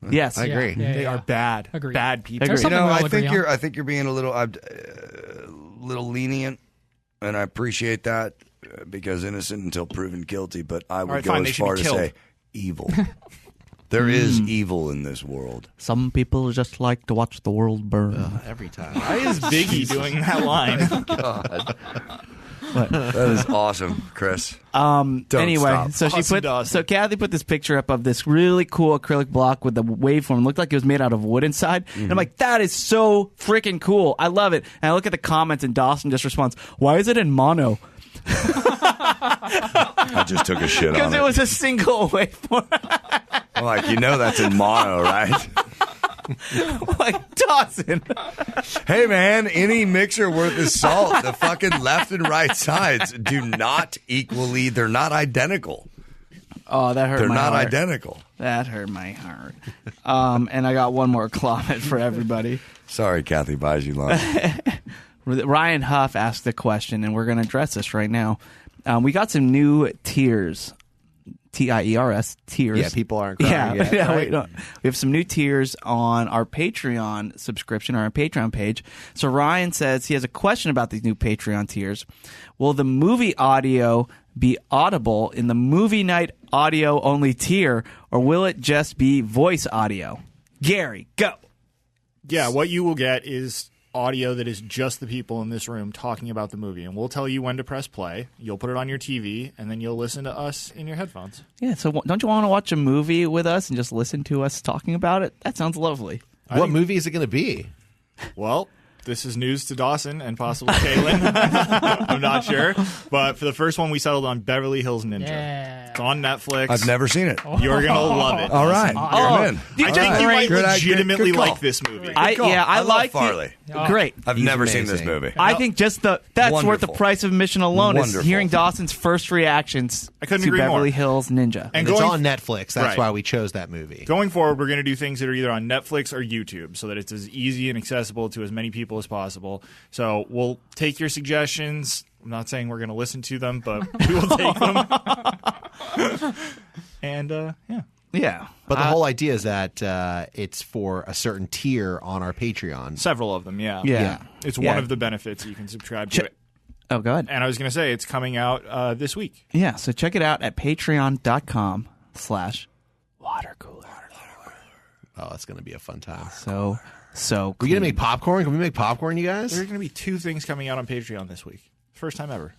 Yes. I agree. Yeah, They are bad. Agreed. Bad people. Agreed. There's something we'll agree on. I think you're being a little lenient, and I appreciate that because innocent until proven guilty. But I would right, go fine, they as should be far to killed. say evil. There is evil in this world. Some people just like to watch the world burn. Every time. Why is Biggie doing that line? That is awesome, Chris. Anyway, stop. so Awesome, Dawson. so Kathy put this picture up of this really cool acrylic block with the waveform. It looked like it was made out of wood inside. And I'm like, that is so freaking cool. I love it. And I look at the comments and Dawson just responds, why is it in mono? I just took a shit on Because it. it was a single waveform. I'm like, that's in mono, right? Like, Dawson. Hey, man, any mixer worth his salt, the fucking left and right sides do not equally, they're not identical. Oh, that hurt They're my not heart. identical. That hurt my heart. And I got one more comment for everybody. Sorry, Kathy buys you lunch. Ryan Huff asked the question, and we're going to address this right now. We got some new tiers Tiers, tiers. Yeah, people aren't crying yet. Yeah, right? we have some new tiers on our Patreon subscription, or our Patreon page. So Ryan says he has a question about these new Patreon tiers. Will the movie audio be audible in the movie night audio only tier, or will it just be voice audio? Gary, go. Yeah, what you will get is audio that is just the people in this room talking about the movie, and we'll tell you when to press play. You'll put it on your TV, and then you'll listen to us in your headphones. Yeah, so don't you want to watch a movie with us and just listen to us talking about it? That sounds lovely. What movie is it going to be? Well, this is news to Dawson and possibly Kaylin. I'm not sure. But for the first one, we settled on Beverly Hills Ninja. Yeah. It's on Netflix. I've never seen it. You're going to love it. All right. I'm in. I think you might Good- legitimately good call. like this movie. I love like Farley. Great. I've He's never seen amazing. this movie. I think just that's worth the Wonderful. price of admission alone is Wonderful. hearing Dawson's first reactions I couldn't to agree Beverly more. Hills Ninja. And And it's going- on Netflix. That's Right. why we chose that movie. Going forward, we're going to do things that are either on Netflix or YouTube so that it's as easy and accessible to as many people as possible. So we'll take your suggestions. I'm not saying we're going to listen to them, but we will take them. And, yeah. Yeah. But the whole idea is that it's for a certain tier on our Patreon. Several of them, yeah. Yeah. It's Yeah. one of the benefits that you can subscribe to it. Oh, go ahead. And I was going to say, it's coming out this week. Yeah, so check it out at patreon.com/watercooler. Oh, it's going to be a fun time. So We going to make popcorn? Can we make popcorn, you guys? There are going to be 2 things coming out on Patreon this week. First time ever.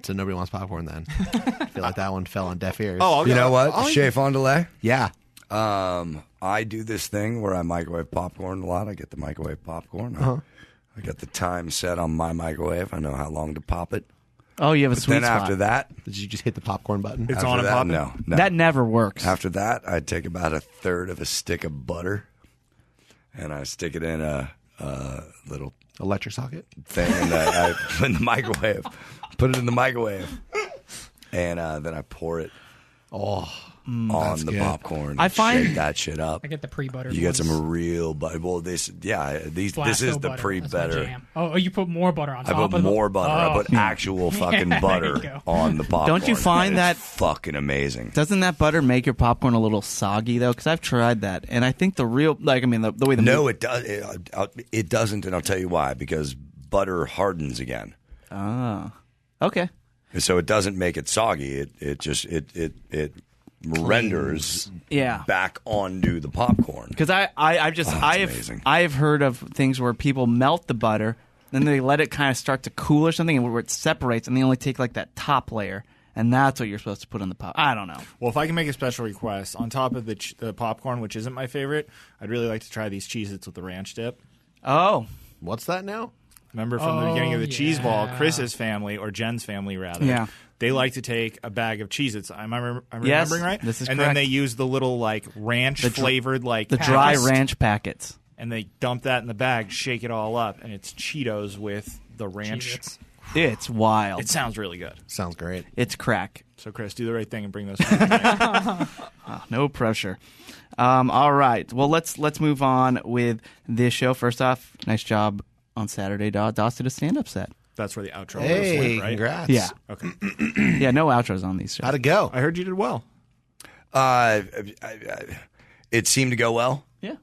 So nobody wants popcorn then. I feel like that one fell on deaf ears. You know what? Chez Fondulay. yeah. I do this thing where I microwave popcorn a lot. I get the microwave popcorn. I got the time set on my microwave. I know how long to pop it. Oh, you have a sweet Then spot. after that, Did you just hit the popcorn button? It's after on and that, popping? no. That never works. After that, I take about a third of a stick of butter, and I stick it in a little Electric socket? thing, and I put in the microwave. Put it in the microwave, and then I pour it on the good. popcorn. I find- shake that shit up. I get the pre-buttered You get ones. some real butter. Well, this is Blasto the butter. pre-better. That's my jam. Oh, you put more butter on I top put of more butter. I Oh. put actual fucking There you butter go. on the popcorn. Don't you find and that- it's fucking amazing? Doesn't that butter make your popcorn a little soggy, though? Because I've tried that. And I think the way the No, it does. It doesn't, and I'll tell you why. Because butter hardens again, Okay. and so it doesn't make it soggy. It just renders Yeah. back onto the popcorn. Because amazing. I've heard of things where people melt the butter, then they let it kind of start to cool or something, and where it separates, and they only take like that top layer, and that's what you're supposed to put on the pop. I don't know. Well, if I can make a special request, on top of the popcorn, which isn't my favorite, I'd really like to try these Cheez-Its with the ranch dip. Oh, What's that now? Remember from the beginning of the cheese ball, yeah. Chris's family, or Jen's family rather, Yeah. they like to take a bag of Cheez-Its. I'm Yes, remembering right? this is and correct. then they use the little like ranch flavored like the dry paste, ranch packets. and they dump that in the bag, shake it all up, and it's Cheetos with the ranch. Cheez-Its. It's wild. It sounds really good. Sounds great. It's crack. So Chris, do the right thing and bring those. Tonight. No pressure. All right. Well, let's move on with this show. First off, nice job on Saturday, Dawson, did a stand-up set. That's where the outro Hey, went, right? congrats. Yeah. Okay. Yeah, no outros on these shows. How'd it go? I heard you did well. It seemed to go well. Yeah.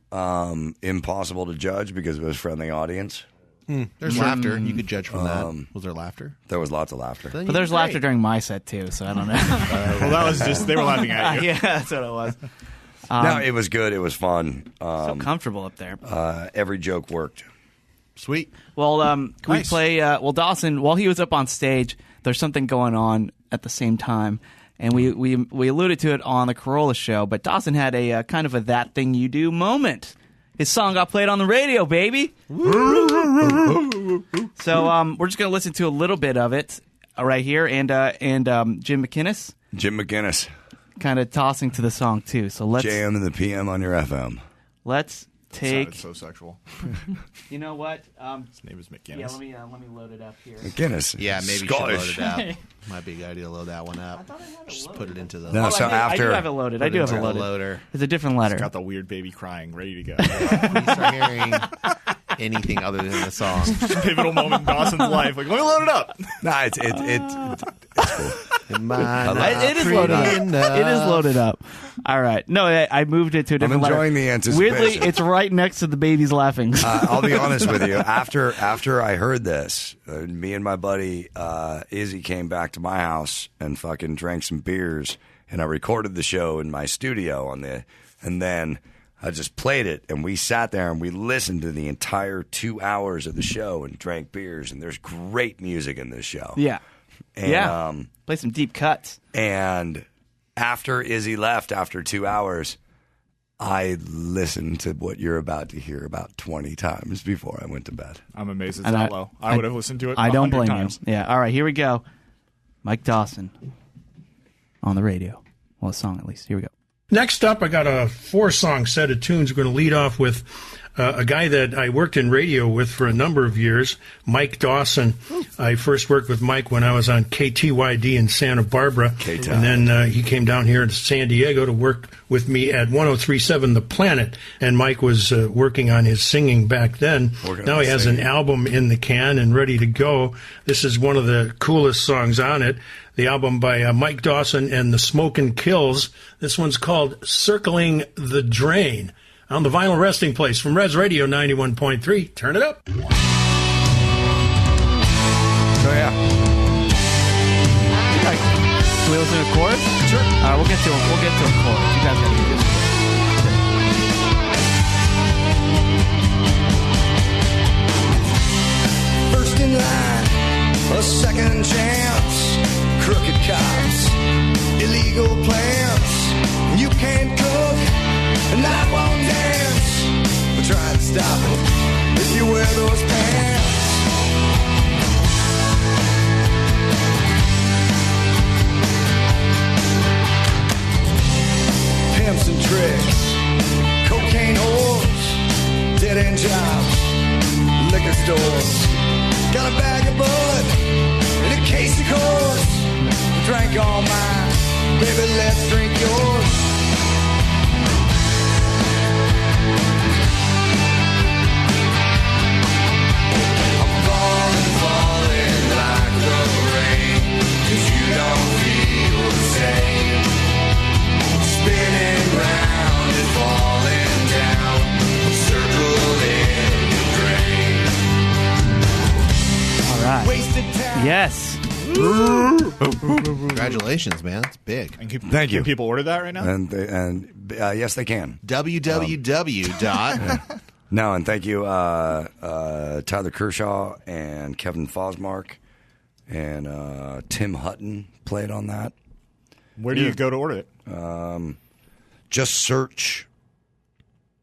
Impossible to judge because it was a friendly audience. There's laughter. You could judge from that. Was there laughter? There was lots of laughter. Then But you there's did laughter great. during my set, too, so I don't know. Well, that was just they were laughing at you. Yeah, that's what it was. No, it was good. It was fun. So comfortable up there. Every joke worked. Sweet. Well, can we Nice. play? Dawson, while he was up on stage, there's something going on at the same time, and we alluded to it on the Corolla show. But Dawson had a kind of a "that thing you do" moment. His song got played on the radio, baby. So we're just gonna listen to a little bit of it right here, and Jim McInnes Jim McGinnis, kind of tossing to the song too. So let's JM and the PM on your FM. let's take. Sounded so sexual. You know what? His name is McGinnis. Yeah, let me load it up here. McGinnis. Yeah, maybe you should Scottish. load it up. Might be a good idea to load that one up. Just put it into the. No, Oh, so I do after have it loaded. I do have it into the loaded. loader. It's a different letter. Got the weird baby crying, ready to go. Please start hearing anything other than the song. Pivotal moment in Dawson's life. Like, let me load it up. no, it's cool. It is loaded up. It is loaded up. All right. No, I moved it to a different letter. enjoying the anticipation. Weirdly, it's right next to the babies laughing. I'll be honest with you. After I heard this, me and my buddy Izzy came back to my house and fucking drank some beers, and I recorded the show in my studio and then I just played it, and we sat there and we listened to the entire 2 hours of the show and drank beers, and there's great music in this show. Yeah. And, Play some deep cuts. And after Izzy left after 2 hours, I listened to what you're about to hear about 20 times before I went to bed. I'm amazed it's that low. I would have listened to it. I don't blame times. you. Yeah. All right. Here we go. Mike Dawson on the radio. Well, a song at least. Here we go. Next up, I got a 4-song set of tunes. We're going to lead off with a guy that I worked in radio with for a number of years, Mike Dawson. I first worked with Mike when I was on KTYD in Santa Barbara. And then he came down here to San Diego to work with me at 103.7 The Planet. And Mike was working on his singing back then. Now he has an album in the can and ready to go. This is one of the coolest songs on it. The album by Mike Dawson and the Smokin' Kills. This one's called Circling the Drain. On the Vinyl Resting Place from Res Radio 91.3. Turn it up. Oh, yeah. Can we listen to a chorus? Sure. All right, we'll get to a chorus. You guys got to do this. First in line, a second chance. Crooked cops, illegal plans. You can't cook, and I won't dance. We're trying to stop it if you wear those pants. Pimps and tricks, cocaine whores, dead-end jobs, liquor stores. Got a bag of bud and a case of Coors. Drank all mine, baby, let's drink yours. I'm falling like the rain, 'cause you don't feel the same. Spinning round and falling down, circling the drain. All right. Wasted time. Yes. Congratulations, man. That's big. And Thank you. Can people order that right now? And yes, they can. www. No, and thank you, Tyler Kershaw and Kevin Fosmark and Tim Hutton played on that. Where do you go to order it? Just search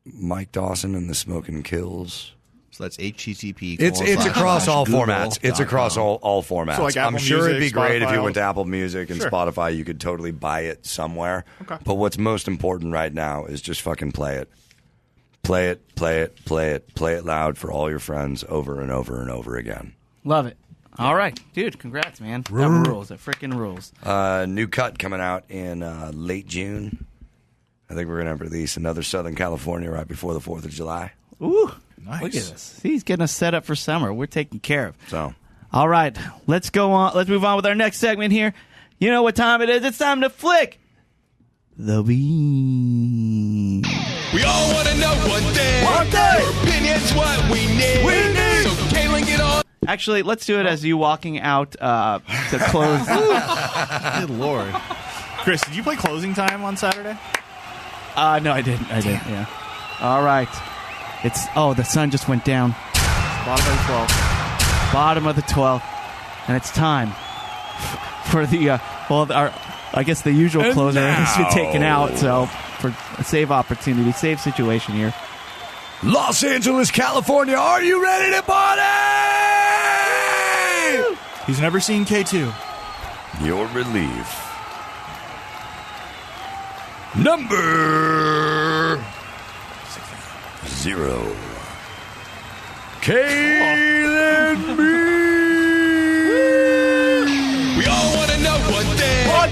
Mike Dawson and the Smokin' Kills. So that's HTTP. It's across all formats. It's Google.com. across all formats. So like Apple I'm sure it'd be Music, great if you Spotify, went to Apple Music and Sure. Spotify. You could totally buy it somewhere. Okay. But what's most important right now is just fucking play it. Play it, play it, play it, play it loud for all your friends over and over and over again. Love it. All right. Dude, congrats, man. That rules. That freaking rules. New cut coming out in late June. I think we're going to release another Southern California right before the 4th of July. Ooh. Nice. Look at this. He's getting us set up for summer. We're taken care of. So, All right. Let's go on. Let's move on with our next segment here. You know what time it is. It's time to flick the bean. We all want to know one thing. Your opinion's what we need. So, Kaylin, get on. Actually, let's do it as you walking out to close. Good Lord. Chris, did you play Closing Time on Saturday? No, I didn't. Yeah. All right. The sun just went down. Bottom of the 12th. Bottom of the 12th. And it's time for the, I guess the usual closer has been taken out. So, for a save opportunity, save situation here. Los Angeles, California, are you ready to party? He's never seen K2. Your relief. Number 0. Kaylin B. We all want to know one thing. Your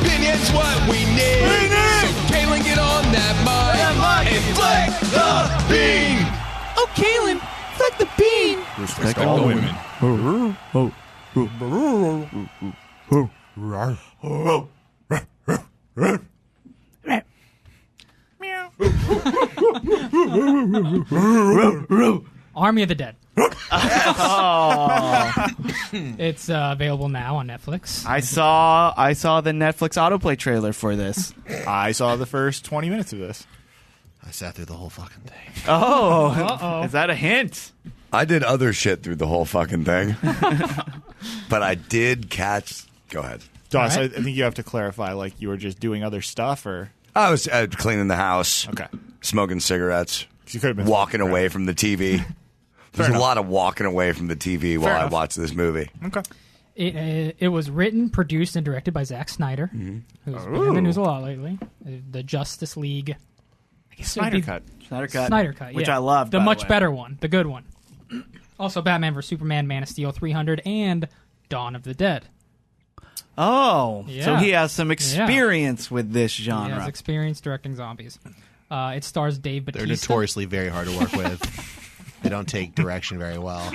opinion's what we need. So, Kaylin, get on that mic and flick the bean. Oh, Kaylin, flick the bean. Respect all women. Army of the Dead. It's available now on Netflix. I saw the Netflix autoplay trailer for this. I saw the first 20 minutes of this. I sat through the whole fucking thing. Oh, Uh-oh. is that a hint? I did other shit through the whole fucking thing. But I did catch... Go ahead. Dawson, All right. I think you have to clarify, like, you were just doing other stuff, or... I was cleaning the house. Okay. Smoking cigarettes. You could have been walking away from the TV. There's enough. a lot of walking away from the TV while I enough. watch this movie. Okay. It was written, produced, and directed by Zack Snyder, who's been in the news a lot lately. The Justice League. I guess it would Snyder be Cut. Snyder Cut, which yeah. I loved, The by the much way. better one, the good one. Also, Batman vs Superman, Man of Steel 300, and Dawn of the Dead. Oh, so Yeah. he has some experience with this genre. He has experience directing zombies. It stars Dave Bautista. They're notoriously very hard to work with. They don't take direction very well.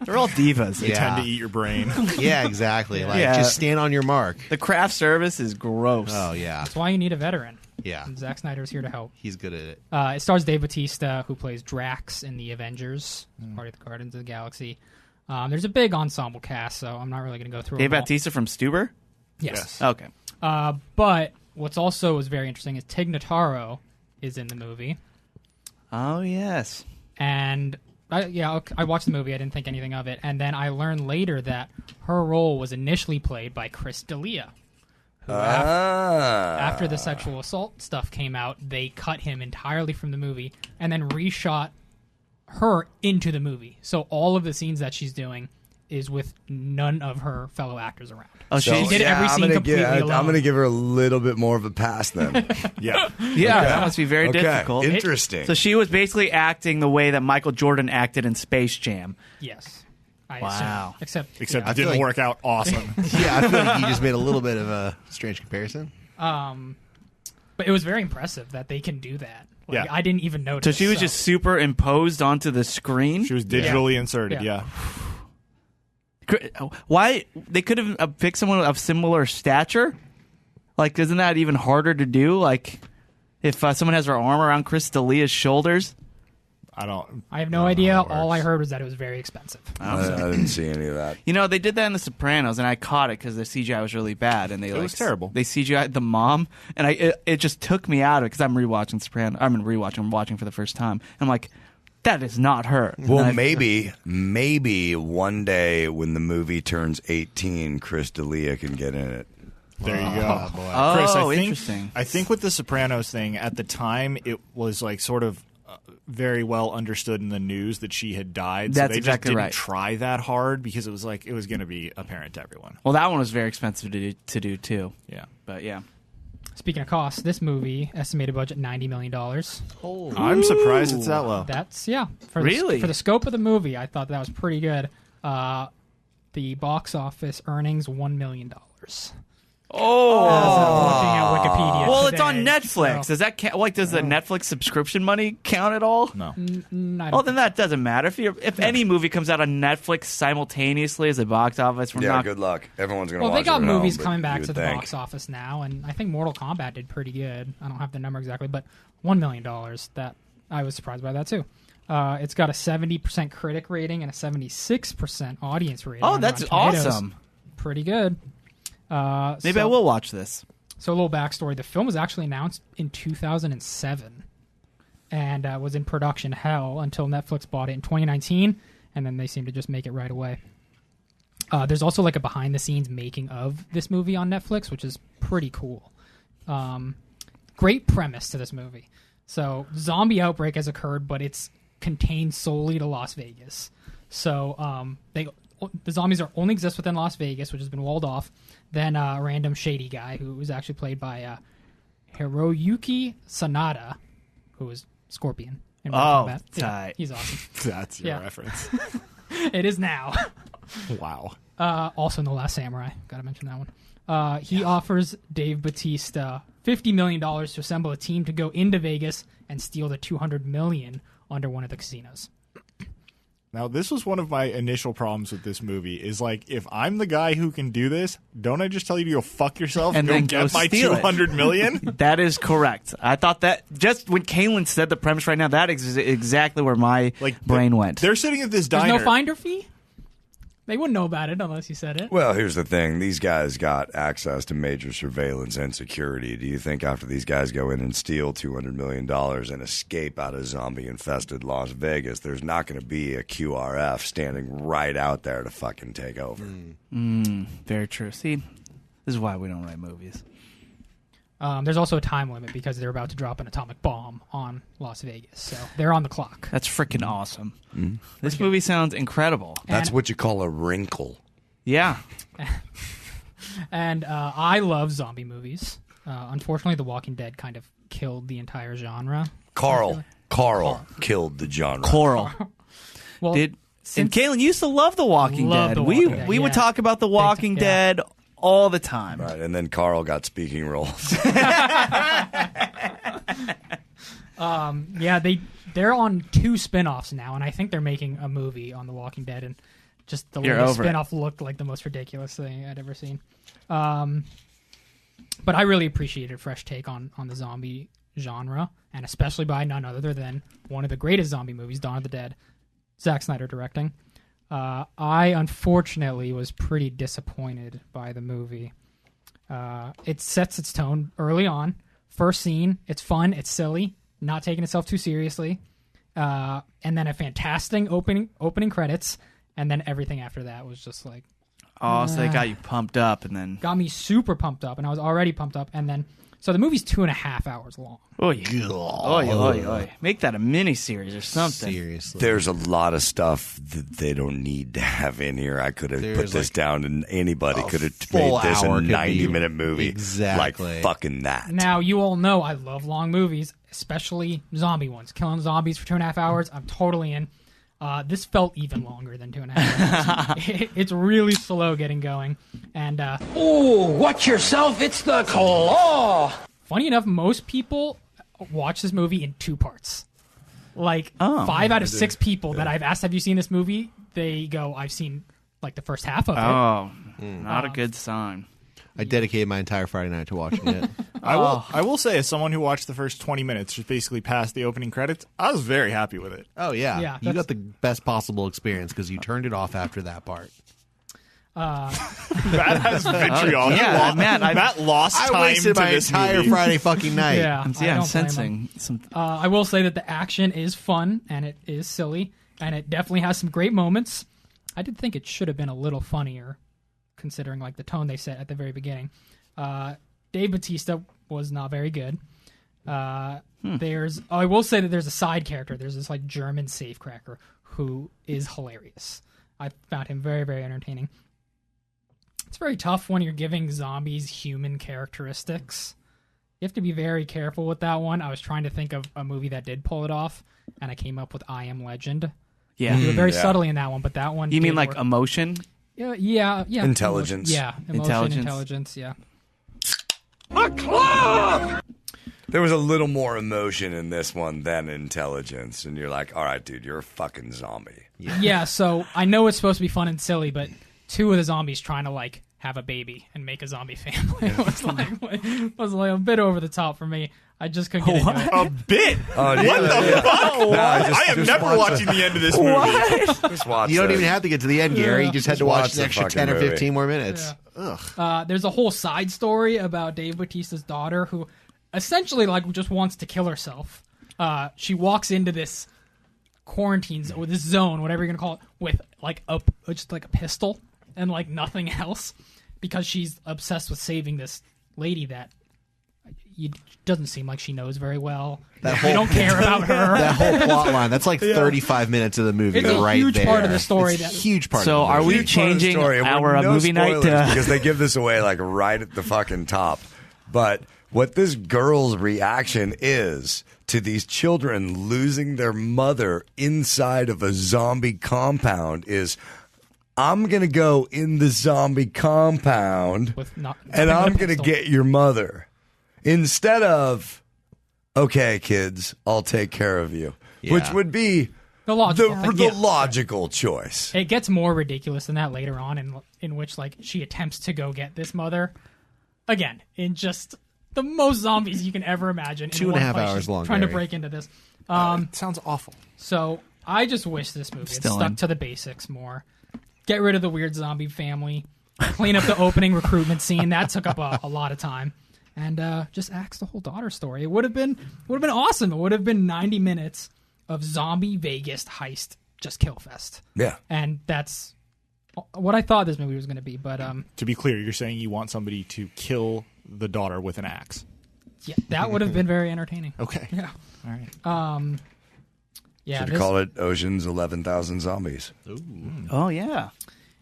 They're all divas. They tend to eat your brain. Yeah, exactly. Like, Yeah. just stand on your mark. The craft service is gross. Oh, yeah. That's why you need a veteran. Yeah. And Zack Snyder's here to help. He's good at it. It stars Dave Bautista, who plays Drax in the Avengers, part of the Guardians of the Galaxy. There's a big ensemble cast, so I'm not really going to go through Dave them all. Bautista from Stuber? Yes. Okay. But what's also is very interesting is Tig Notaro is in the movie. Oh, yes. And I watched the movie. I didn't think anything of it. And then I learned later that her role was initially played by Chris D'Elia. Who after the sexual assault stuff came out, they cut him entirely from the movie and then reshot her into the movie. So all of the scenes that she's doing is with none of her fellow actors around. Oh, she did every scene completely alone. I'm going to give her a little bit more of a pass then. Yeah. Yeah, that must be very difficult. Interesting. So she was basically acting the way that Michael Jordan acted in Space Jam. Yes. I Wow. assume. Except yeah. it didn't work out awesome. Yeah, I feel like you just made a little bit of a strange comparison. But it was very impressive that they can do that. Like, Yeah. I didn't even notice. So she was just superimposed onto the screen? She was digitally inserted, Yeah. Why? They could have picked someone of similar stature? Like, isn't that even harder to do? Like, if someone has their arm around Chris D'Elia's shoulders? I have no idea. All I heard was that it was very expensive. I didn't see any of that. You know, they did that in The Sopranos, and I caught it because the CGI was really bad, and was terrible. They CGI'd the mom, and it just took me out of it because I'm rewatching Sopranos. I'm watching for the first time. I'm like, that is not her. Well, maybe one day when the movie turns 18, Chris D'Elia can get in it. There you go. Oh, Chris, interesting. I think with the Sopranos thing, at the time, it was like sort of very well understood in the news that she had died. So That's they exactly just didn't right. try that hard because it was like it was going to be apparent to everyone. Well, that one was very expensive to do too. Yeah. But yeah. Speaking of costs, this movie estimated budget $90 million. I'm surprised it's that low. That's for the scope of the movie. I thought that was pretty good. The box office earnings $1 million. Oh, As I'm looking at Wikipedia. well, today, it's on Netflix. so- Does that count? Like, does the Netflix subscription money count at all? No. Well, then that doesn't matter. If any movie comes out on Netflix simultaneously as a box office, we're Yeah, not. good luck. Everyone's going to Well, watch they got it at movies home, but coming you back would to the think. box office now, and I think Mortal Kombat did pretty good. I don't have the number exactly, but $1 million. That I was surprised by that too. It's got a 70% critic rating and a 76% audience rating. Oh, on that's Rotten Tomatoes. awesome. Pretty good. Maybe I will watch this. So a little backstory: the film was actually announced in 2007, and was in production hell until Netflix bought it in 2019, and then they seemed to just make it right away. There's also like a behind-the-scenes making of this movie on Netflix, which is pretty cool. Great premise to this movie. So zombie outbreak has occurred, but it's contained solely to Las Vegas. So the zombies only exist within Las Vegas, which has been walled off. Then a random shady guy who was actually played by Hiroyuki Sanada, who was Scorpion in Mortal Kombat. Yeah, tight. he's awesome. That's your reference. It is now. Wow. Also in The Last Samurai. Gotta mention that one. He offers Dave Bautista $50 million to assemble a team to go into Vegas and steal the $200 million under one of the casinos. Now, this was one of my initial problems with this movie, is like, if I'm the guy who can do this, don't I just tell you to go fuck yourself and then go get my steal it. $200 million? That is correct. I thought that, just when Kaylin said the premise right now, that is exactly where my brain went. They're sitting at this There's diner. no finder fee? They wouldn't know about it unless you said it. Well, here's the thing. These guys got access to major surveillance and security. Do you think after these guys go in and steal $200 million and escape out of zombie-infested Las Vegas, there's not going to be a QRF standing right out there to fucking take over? Very true. See, this is why we don't write movies. There's also a time limit because they're about to drop an atomic bomb on Las Vegas. So they're on the clock. That's freaking awesome. This movie sounds incredible. That's what you call a wrinkle. Yeah. And I love zombie movies. Unfortunately, The Walking Dead kind of killed the entire genre. Carl killed the genre. Coral. Well, And Kaylin used to love The Walking Dead. The Walking Dead, We would yeah. talk about The Walking Dead all the time. Right, and then Carl got speaking roles. Yeah, they're on 2 spin-offs now, and I think they're making a movie on The Walking Dead, and just the latest spin-off looked like the most ridiculous thing I'd ever seen. But I really appreciated a fresh take on the zombie genre, and especially by none other than one of the greatest zombie movies, Dawn of the Dead, Zack Snyder directing. I unfortunately was pretty disappointed by the movie. It sets its tone early on. First scene, it's fun, it's silly, not taking itself too seriously, and then a fantastic opening credits, and then everything after that was just like, Oh, so they got you pumped up, and then got me super pumped up, and I was already pumped up, and then so the movie's 2.5 hours long. Make that a mini series or something. Seriously. There's a lot of stuff that they don't need to have in here. I could have put this down, and anybody could have made this a 90-minute movie. Exactly. Like fucking that. Now, you all know I love long movies, especially zombie ones. Killing zombies for 2.5 hours, I'm totally in. This felt even longer than 2.5 hours. It's really slow getting going. And Ooh, watch yourself, it's the claw! Funny enough, most people watch this movie in 2 parts. Like, 5 out of 6 people that I've asked, have you seen this movie? They go, I've seen, like, the first half of it. Oh, not a good sign. I dedicated my entire Friday night to watching it. I will say, as someone who watched the first 20 minutes, just basically past the opening credits, I was very happy with it. Oh, yeah. Yeah, You got the best possible experience because you turned it off after that part. Matt has vitriol. Matt lost time I wasted to my this entire movie. Friday fucking night. Yeah, I'm I don't blame sensing some. I will say that the action is fun, and it is silly, and it definitely has some great moments. I did think it should have been a little funnier, considering like the tone they set at the very beginning. Dave Bautista was not very good. I will say that there's a side character. There's this like German safecracker who is hilarious. I found him very, very entertaining. It's very tough when you're giving zombies human characteristics. You have to be very careful with that one. I was trying to think of a movie that did pull it off, and I came up with I Am Legend. Yeah. They were very subtly in that one, but that one. You mean did like work. emotion? Yeah. Intelligence. Intelligence, yeah. There was a little more emotion in this one than intelligence, and you're like, all right, dude, you're a fucking zombie. Yeah, so I know it's supposed to be fun and silly, but 2 of the zombies trying to like have a baby and make a zombie family was like a bit over the top for me. I just couldn't get into it. A bit? Oh, What the fuck? No, I am never watching the end of this movie. Just watch You don't it. even have to get to the end, Gary. You just had to watch watch the the extra fucking 10 or movie. 15 more minutes. Ugh. There's a whole side story about Dave Bautista's daughter who essentially like just wants to kill herself. She walks into this quarantine zone, or this zone, whatever you're gonna call it, with like just like a pistol and like nothing else, because she's obsessed with saving this lady that doesn't seem like she knows very well. They don't care about her. That whole plot line, that's like 35 minutes of the movie It's a right huge there. part of the story. It's a huge part So of the are movie. we changing our no movie night spoilers, to? because they give this away like right at the fucking top. But what this girl's reaction is to these children losing their mother inside of a zombie compound is, I'm going to go in the zombie compound and I'm going to get your mother. Instead of, okay, kids, I'll take care of you. Yeah. Which would be The logical thing, the yeah. logical choice. It gets more ridiculous than that later on, in which like she attempts to go get this mother. Again, in just the most zombies you can ever imagine. 2.5 hours long. Trying Gary. to break into this. Sounds awful. So I just wish this movie had stuck to the basics more. Get rid of the weird zombie family. Clean up the opening recruitment scene. That took up a lot of time. And just axe the whole daughter story. It would have been awesome. It would have been 90 minutes of zombie Vegas heist, just kill fest. Yeah. And that's what I thought this movie was going to be. But to be clear, you're saying you want somebody to kill the daughter with an axe. yeah, that would have been very entertaining. Okay. Yeah. All right. Yeah. Should have called it Ocean's 11,000 Zombies. Oh, yeah.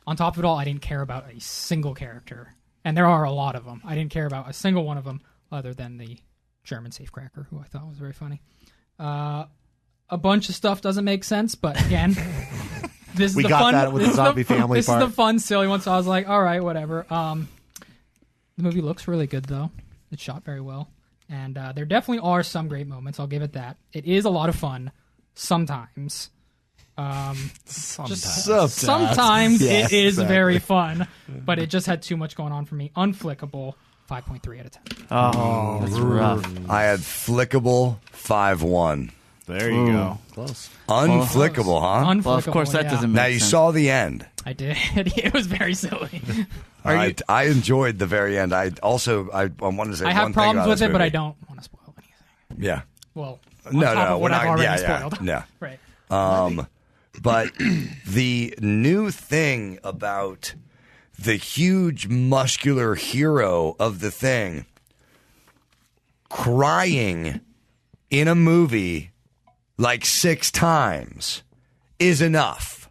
On top of it all, I didn't care about a single character. And there are a lot of them. I didn't care about a single one of them other than the German safecracker, who I thought was very funny. A bunch of stuff doesn't make sense, but again, this is We the got fun. that with this the is zombie family This part. is the fun, silly one. So I was like, all right, whatever. The movie looks really good, though. It's shot very well, and there definitely are some great moments. I'll give it that. It is a lot of fun sometimes. Sometimes Yes, it is exactly. very fun, but it just had too much going on for me. Unflickable, 5.3 out of 10. Oh, that's rough. I had flickable 5-1. There you go. Close. Unflickable, huh? Unflickable, Well, of course, that yeah. doesn't make Now sense. you saw the end. I did. It was very silly. I enjoyed the very end. I wanted to say I one have thing problems about with this it, but I movie. don't want to spoil anything. Yeah. Well, No, on top no, of we're what I've not. already Yeah, spoiled. yeah. Right. But the new thing about the huge muscular hero of the thing crying in a movie like 6 times is enough.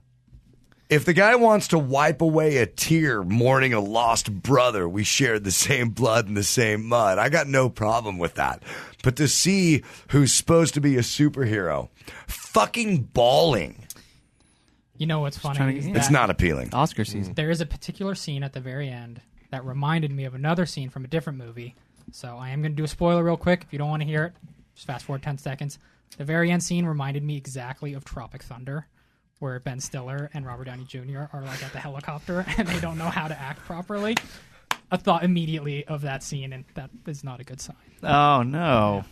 If the guy wants to wipe away a tear mourning a lost brother, we shared the same blood and the same mud. I got no problem with that. But to see who's supposed to be a superhero fucking bawling, You know what's funny? trying to is get- that it's not appealing. Oscar season. There is a particular scene at the very end that reminded me of another scene from a different movie. So I am going to do a spoiler real quick. If you don't want to hear it, just fast forward 10 seconds. The very end scene reminded me exactly of Tropic Thunder, where Ben Stiller and Robert Downey Jr. are like at the helicopter and they don't know how to act properly. I thought immediately of that scene, and that is not a good sign. Oh, no.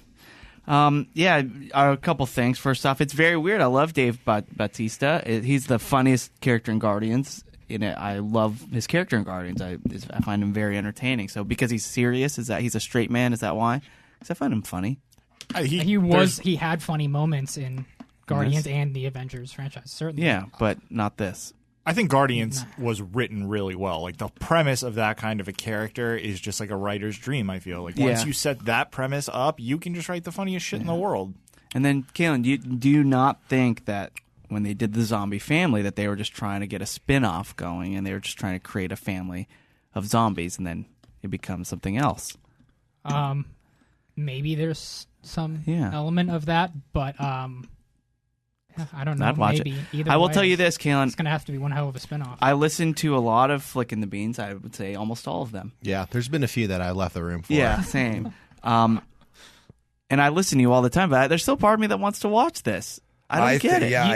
A couple things. First off, it's very weird. I love Dave Bautista. He's the funniest character in Guardians. I love his character in Guardians. I find him very entertaining. So because he's serious, is that he's a straight man? Is that why? Because I find him funny. He had funny moments in Guardians and the Avengers franchise, certainly. Yeah, but not this. I think Guardians was written really well. Like, the premise of that kind of a character is just like a writer's dream, I feel. Like, once you set that premise up, you can just write the funniest shit in the world. And then, Kaylin, do you not think that when they did the zombie family that they were just trying to get a spin-off going and they were just trying to create a family of zombies and then it becomes something else? Maybe there's some Yeah. element of that, but I don't know. I'd watch Maybe. it. Either I will way, tell you this, Kaylin. It's going to have to be one hell of a spinoff. I listened to a lot of Flickin' the Beans. I would say almost all of them. Yeah, there's been a few that I left the room for. Yeah, same. And I listen to you all the time, but there's still part of me that wants to watch this. I don't get it. Yeah, You-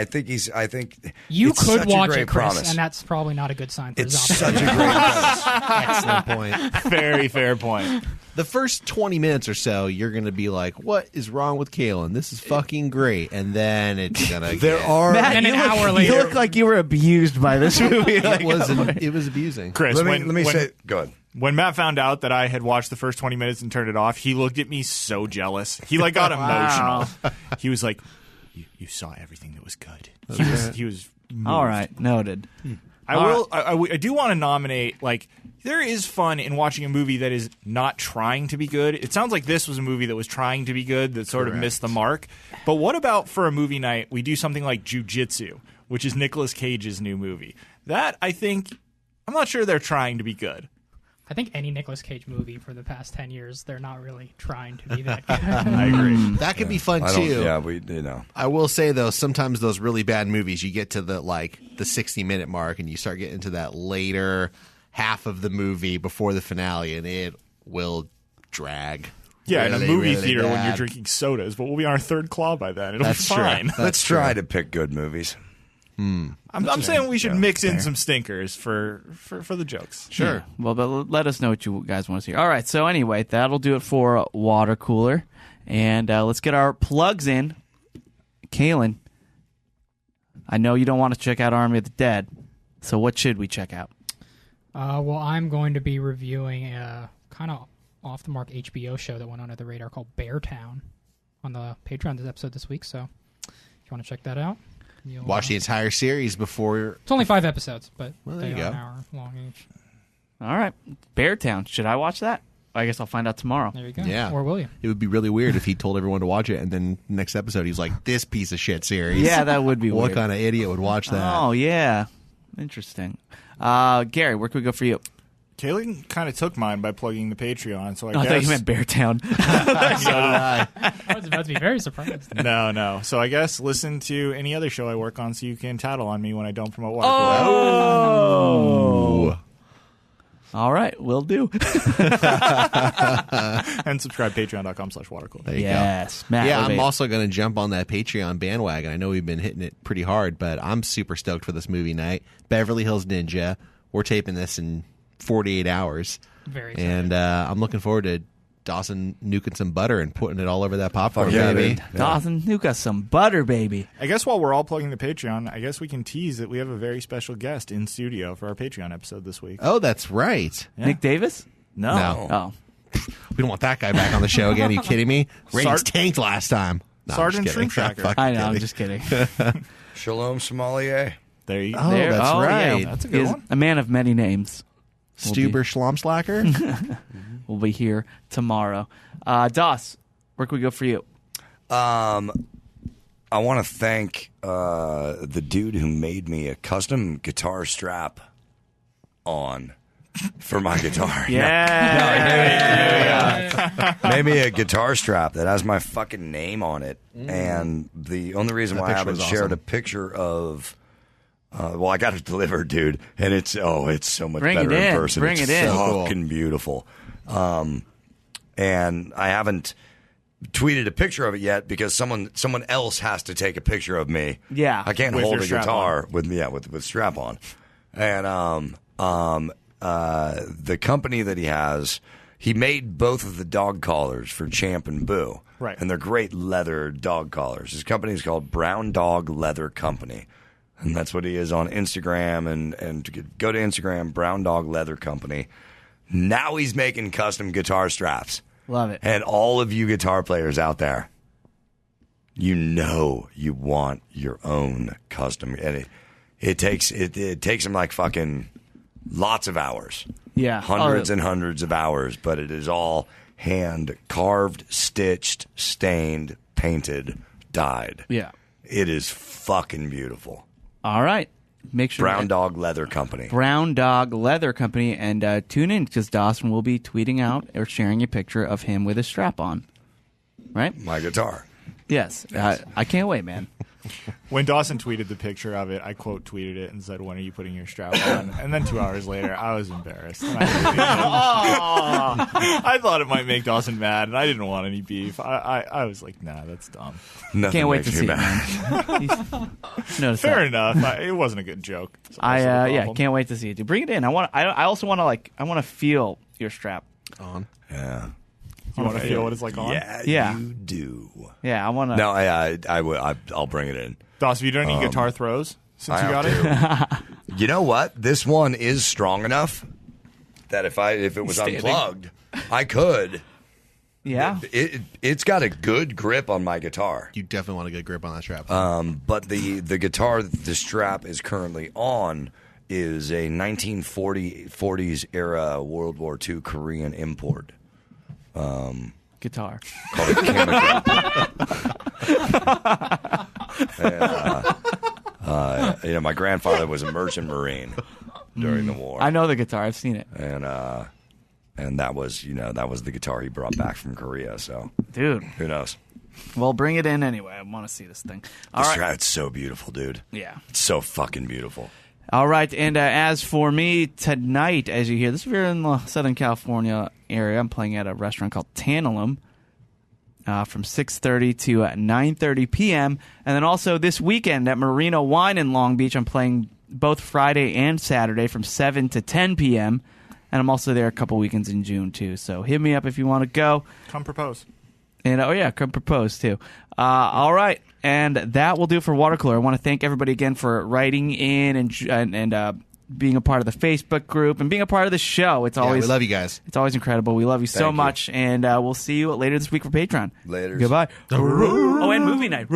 I think You it's could such watch a great it, Chris, promise. and that's probably not a good sign for It's zombies. such a great promise. Excellent point. Very fair point. The first 20 minutes or so, you're going to be like, what is wrong with Kaylin? This is fucking great. And then it's going to There are. And an hour later, You look like you were abused by this movie. it was abusing. Chris, Let me say. Go ahead. When Matt found out that I had watched the first 20 minutes and turned it off, he looked at me so jealous. He got emotional. He was like, "You saw everything that was good." He was moved. All right, noted. I do want to nominate, there is fun in watching a movie that is not trying to be good. It sounds like this was a movie that was trying to be good that sort of missed the mark. But what about for a movie night, we do something like Jiu-Jitsu, which is Nicolas Cage's new movie. That, I'm not sure they're trying to be good. I think any Nicolas Cage movie for the past 10 years, they're not really trying to be that good. I agree. That could be fun, I don't. too. Yeah, I will say, though, sometimes those really bad movies, you get to the 60-minute mark and you start getting into that later half of the movie before the finale, and it will drag Yeah, in a Really, movie really theater when you're bad. drinking sodas, but we'll be on our third claw by then. It'll That's be true. fine. Let's try to pick good movies. I'm saying we should Yeah, mix in fair. some stinkers for the jokes. Yeah. Well, but let us know what you guys want to see. All right. So anyway, that'll do it for Water Cooler, and let's get our plugs in. Kaylin, I know you don't want to check out Army of the Dead, so what should we check out? Well, I'm going to be reviewing a kind of off-the-mark HBO show that went under the radar called Beartown on the Patreon episode this week. So if you want to check that out, you'll Watch the entire series before. It's only 5 episodes, but Well, there they you are go. an hour long each. All right. Beartown. Should I watch that? I guess I'll find out tomorrow. There you go. Yeah. Or will you? It would be really weird if he told everyone to watch it, and then next episode he's like, "This piece of shit series." Yeah, that would be What weird. kind of idiot would watch that? Oh, yeah. Interesting. Gary, where can we go for you? Kaylee kind of took mine by plugging the Patreon, so I I guess... thought you meant Beartown. I was about to be very surprised. No. So I guess listen to any other show I work on so you can tattle on me when I don't promote Watercooler. Oh! All right, will do. And subscribe patreon.com/watercooler. There you Yes, go. Matt. Yeah, what I'm about also going to jump on that Patreon bandwagon. I know we've been hitting it pretty hard, but I'm super stoked for this movie night. Beverly Hills Ninja. We're taping this in 48 hours. Very excited. And I'm looking forward to Dawson nuking some butter and putting it all over that popcorn, Fuck yeah, baby. dude. Dawson, you got some butter, baby. I guess while we're all plugging the Patreon, I guess we can tease that we have a very special guest in studio for our Patreon episode this week. Oh, that's right. Nick Davis? No. Oh. We don't want that guy back on the show again. Are you kidding me? Ratings Sar- tanked last time. No, I'm Sergeant just kidding. Shrimp Tracker. Fucking I know, I'm kidding. just kidding. Shalom Sommelier. There you go. Oh, that's yeah, right. That's a He good is one. a man of many names. Stuber Schlomslacker. We'll be here tomorrow. Doss, where can we go for you? I want to thank the dude who made me a custom guitar strap on for my guitar. Made me a guitar strap that has my fucking name on it. And the only reason That why I picture haven't was shared awesome. a picture of... well, I got it delivered, dude, and it's so much Bring it better in in. person. Bring It's it in. fucking beautiful. And I haven't tweeted a picture of it yet because someone else has to take a picture of me. Yeah. I can't With hold your a strap guitar with strap on. And the company that he has, he made both of the dog collars for Champ and Boo. Right. And they're great leather dog collars. His company is called Brown Dog Leather Company. And that's what he is on Instagram. And to go to Instagram, Brown Dog Leather Company. Now he's making custom guitar straps. Love it. And all of you guitar players out there, you know you want your own custom. And it takes him like fucking lots of hours. Yeah. Hundreds and hundreds of hours. But it is all hand carved, stitched, stained, painted, dyed. Yeah. It is fucking beautiful. All right. Make sure Brown Dog Leather Company. Brown Dog Leather Company, and tune in because Dawson will be tweeting out or sharing a picture of him with a strap on. Right? My guitar. Yes. I can't wait, man. When Dawson tweeted the picture of it, I quote tweeted it and said, "When are you putting your strap on?" And then 2 hours later, I was embarrassed. And I thought it might make Dawson mad, and I didn't want any beef. I was like, "Nah, that's dumb." Nothing Can't wait makes to me see it, mad. man. Notice Fair that. enough. It wasn't a good joke. That's also the Yeah, problem. can't wait to see it. Dude, bring it in. I also want to I want to feel your strap On. Yeah. You want to feel what it's like on? Yeah. You do. Yeah, I want to. No, I'll bring it in. Doss, have you done any guitar throws since I you got have it? You know what? This one is strong enough that if it was Standing. unplugged, I could. Yeah. It's got a good grip on my guitar. You definitely want a good grip on that strap. But the guitar that the strap is currently on is a 1940s era World War II Korean import. Guitar. Called a Kamiko. My grandfather was a merchant marine during the war. I know the guitar. I've seen it. And that was the guitar he brought back from Korea. So Dude. who knows? Well, bring it in anyway. I want to see this thing. All right. It's so beautiful, dude. Yeah. It's so fucking beautiful. All right. And as for me, tonight, as you hear, this is here in the Southern California area. I'm playing at a restaurant called Tantalum. from 6:30 to 9:30 p.m. And then also this weekend at Marina Wine in Long Beach, I'm playing both Friday and Saturday from 7 to 10 p.m. And I'm also there a couple weekends in June, too. So hit me up if you want to go. Come propose. And come propose, too. All right. And that will do it for Watercooler. I want to thank everybody again for writing in and being a part of the Facebook group and being a part of the show. It's always we love you guys. It's always incredible. We love you so Thank you. much. And we'll see you later this week for Patreon. Later. Goodbye. Oh, and movie night.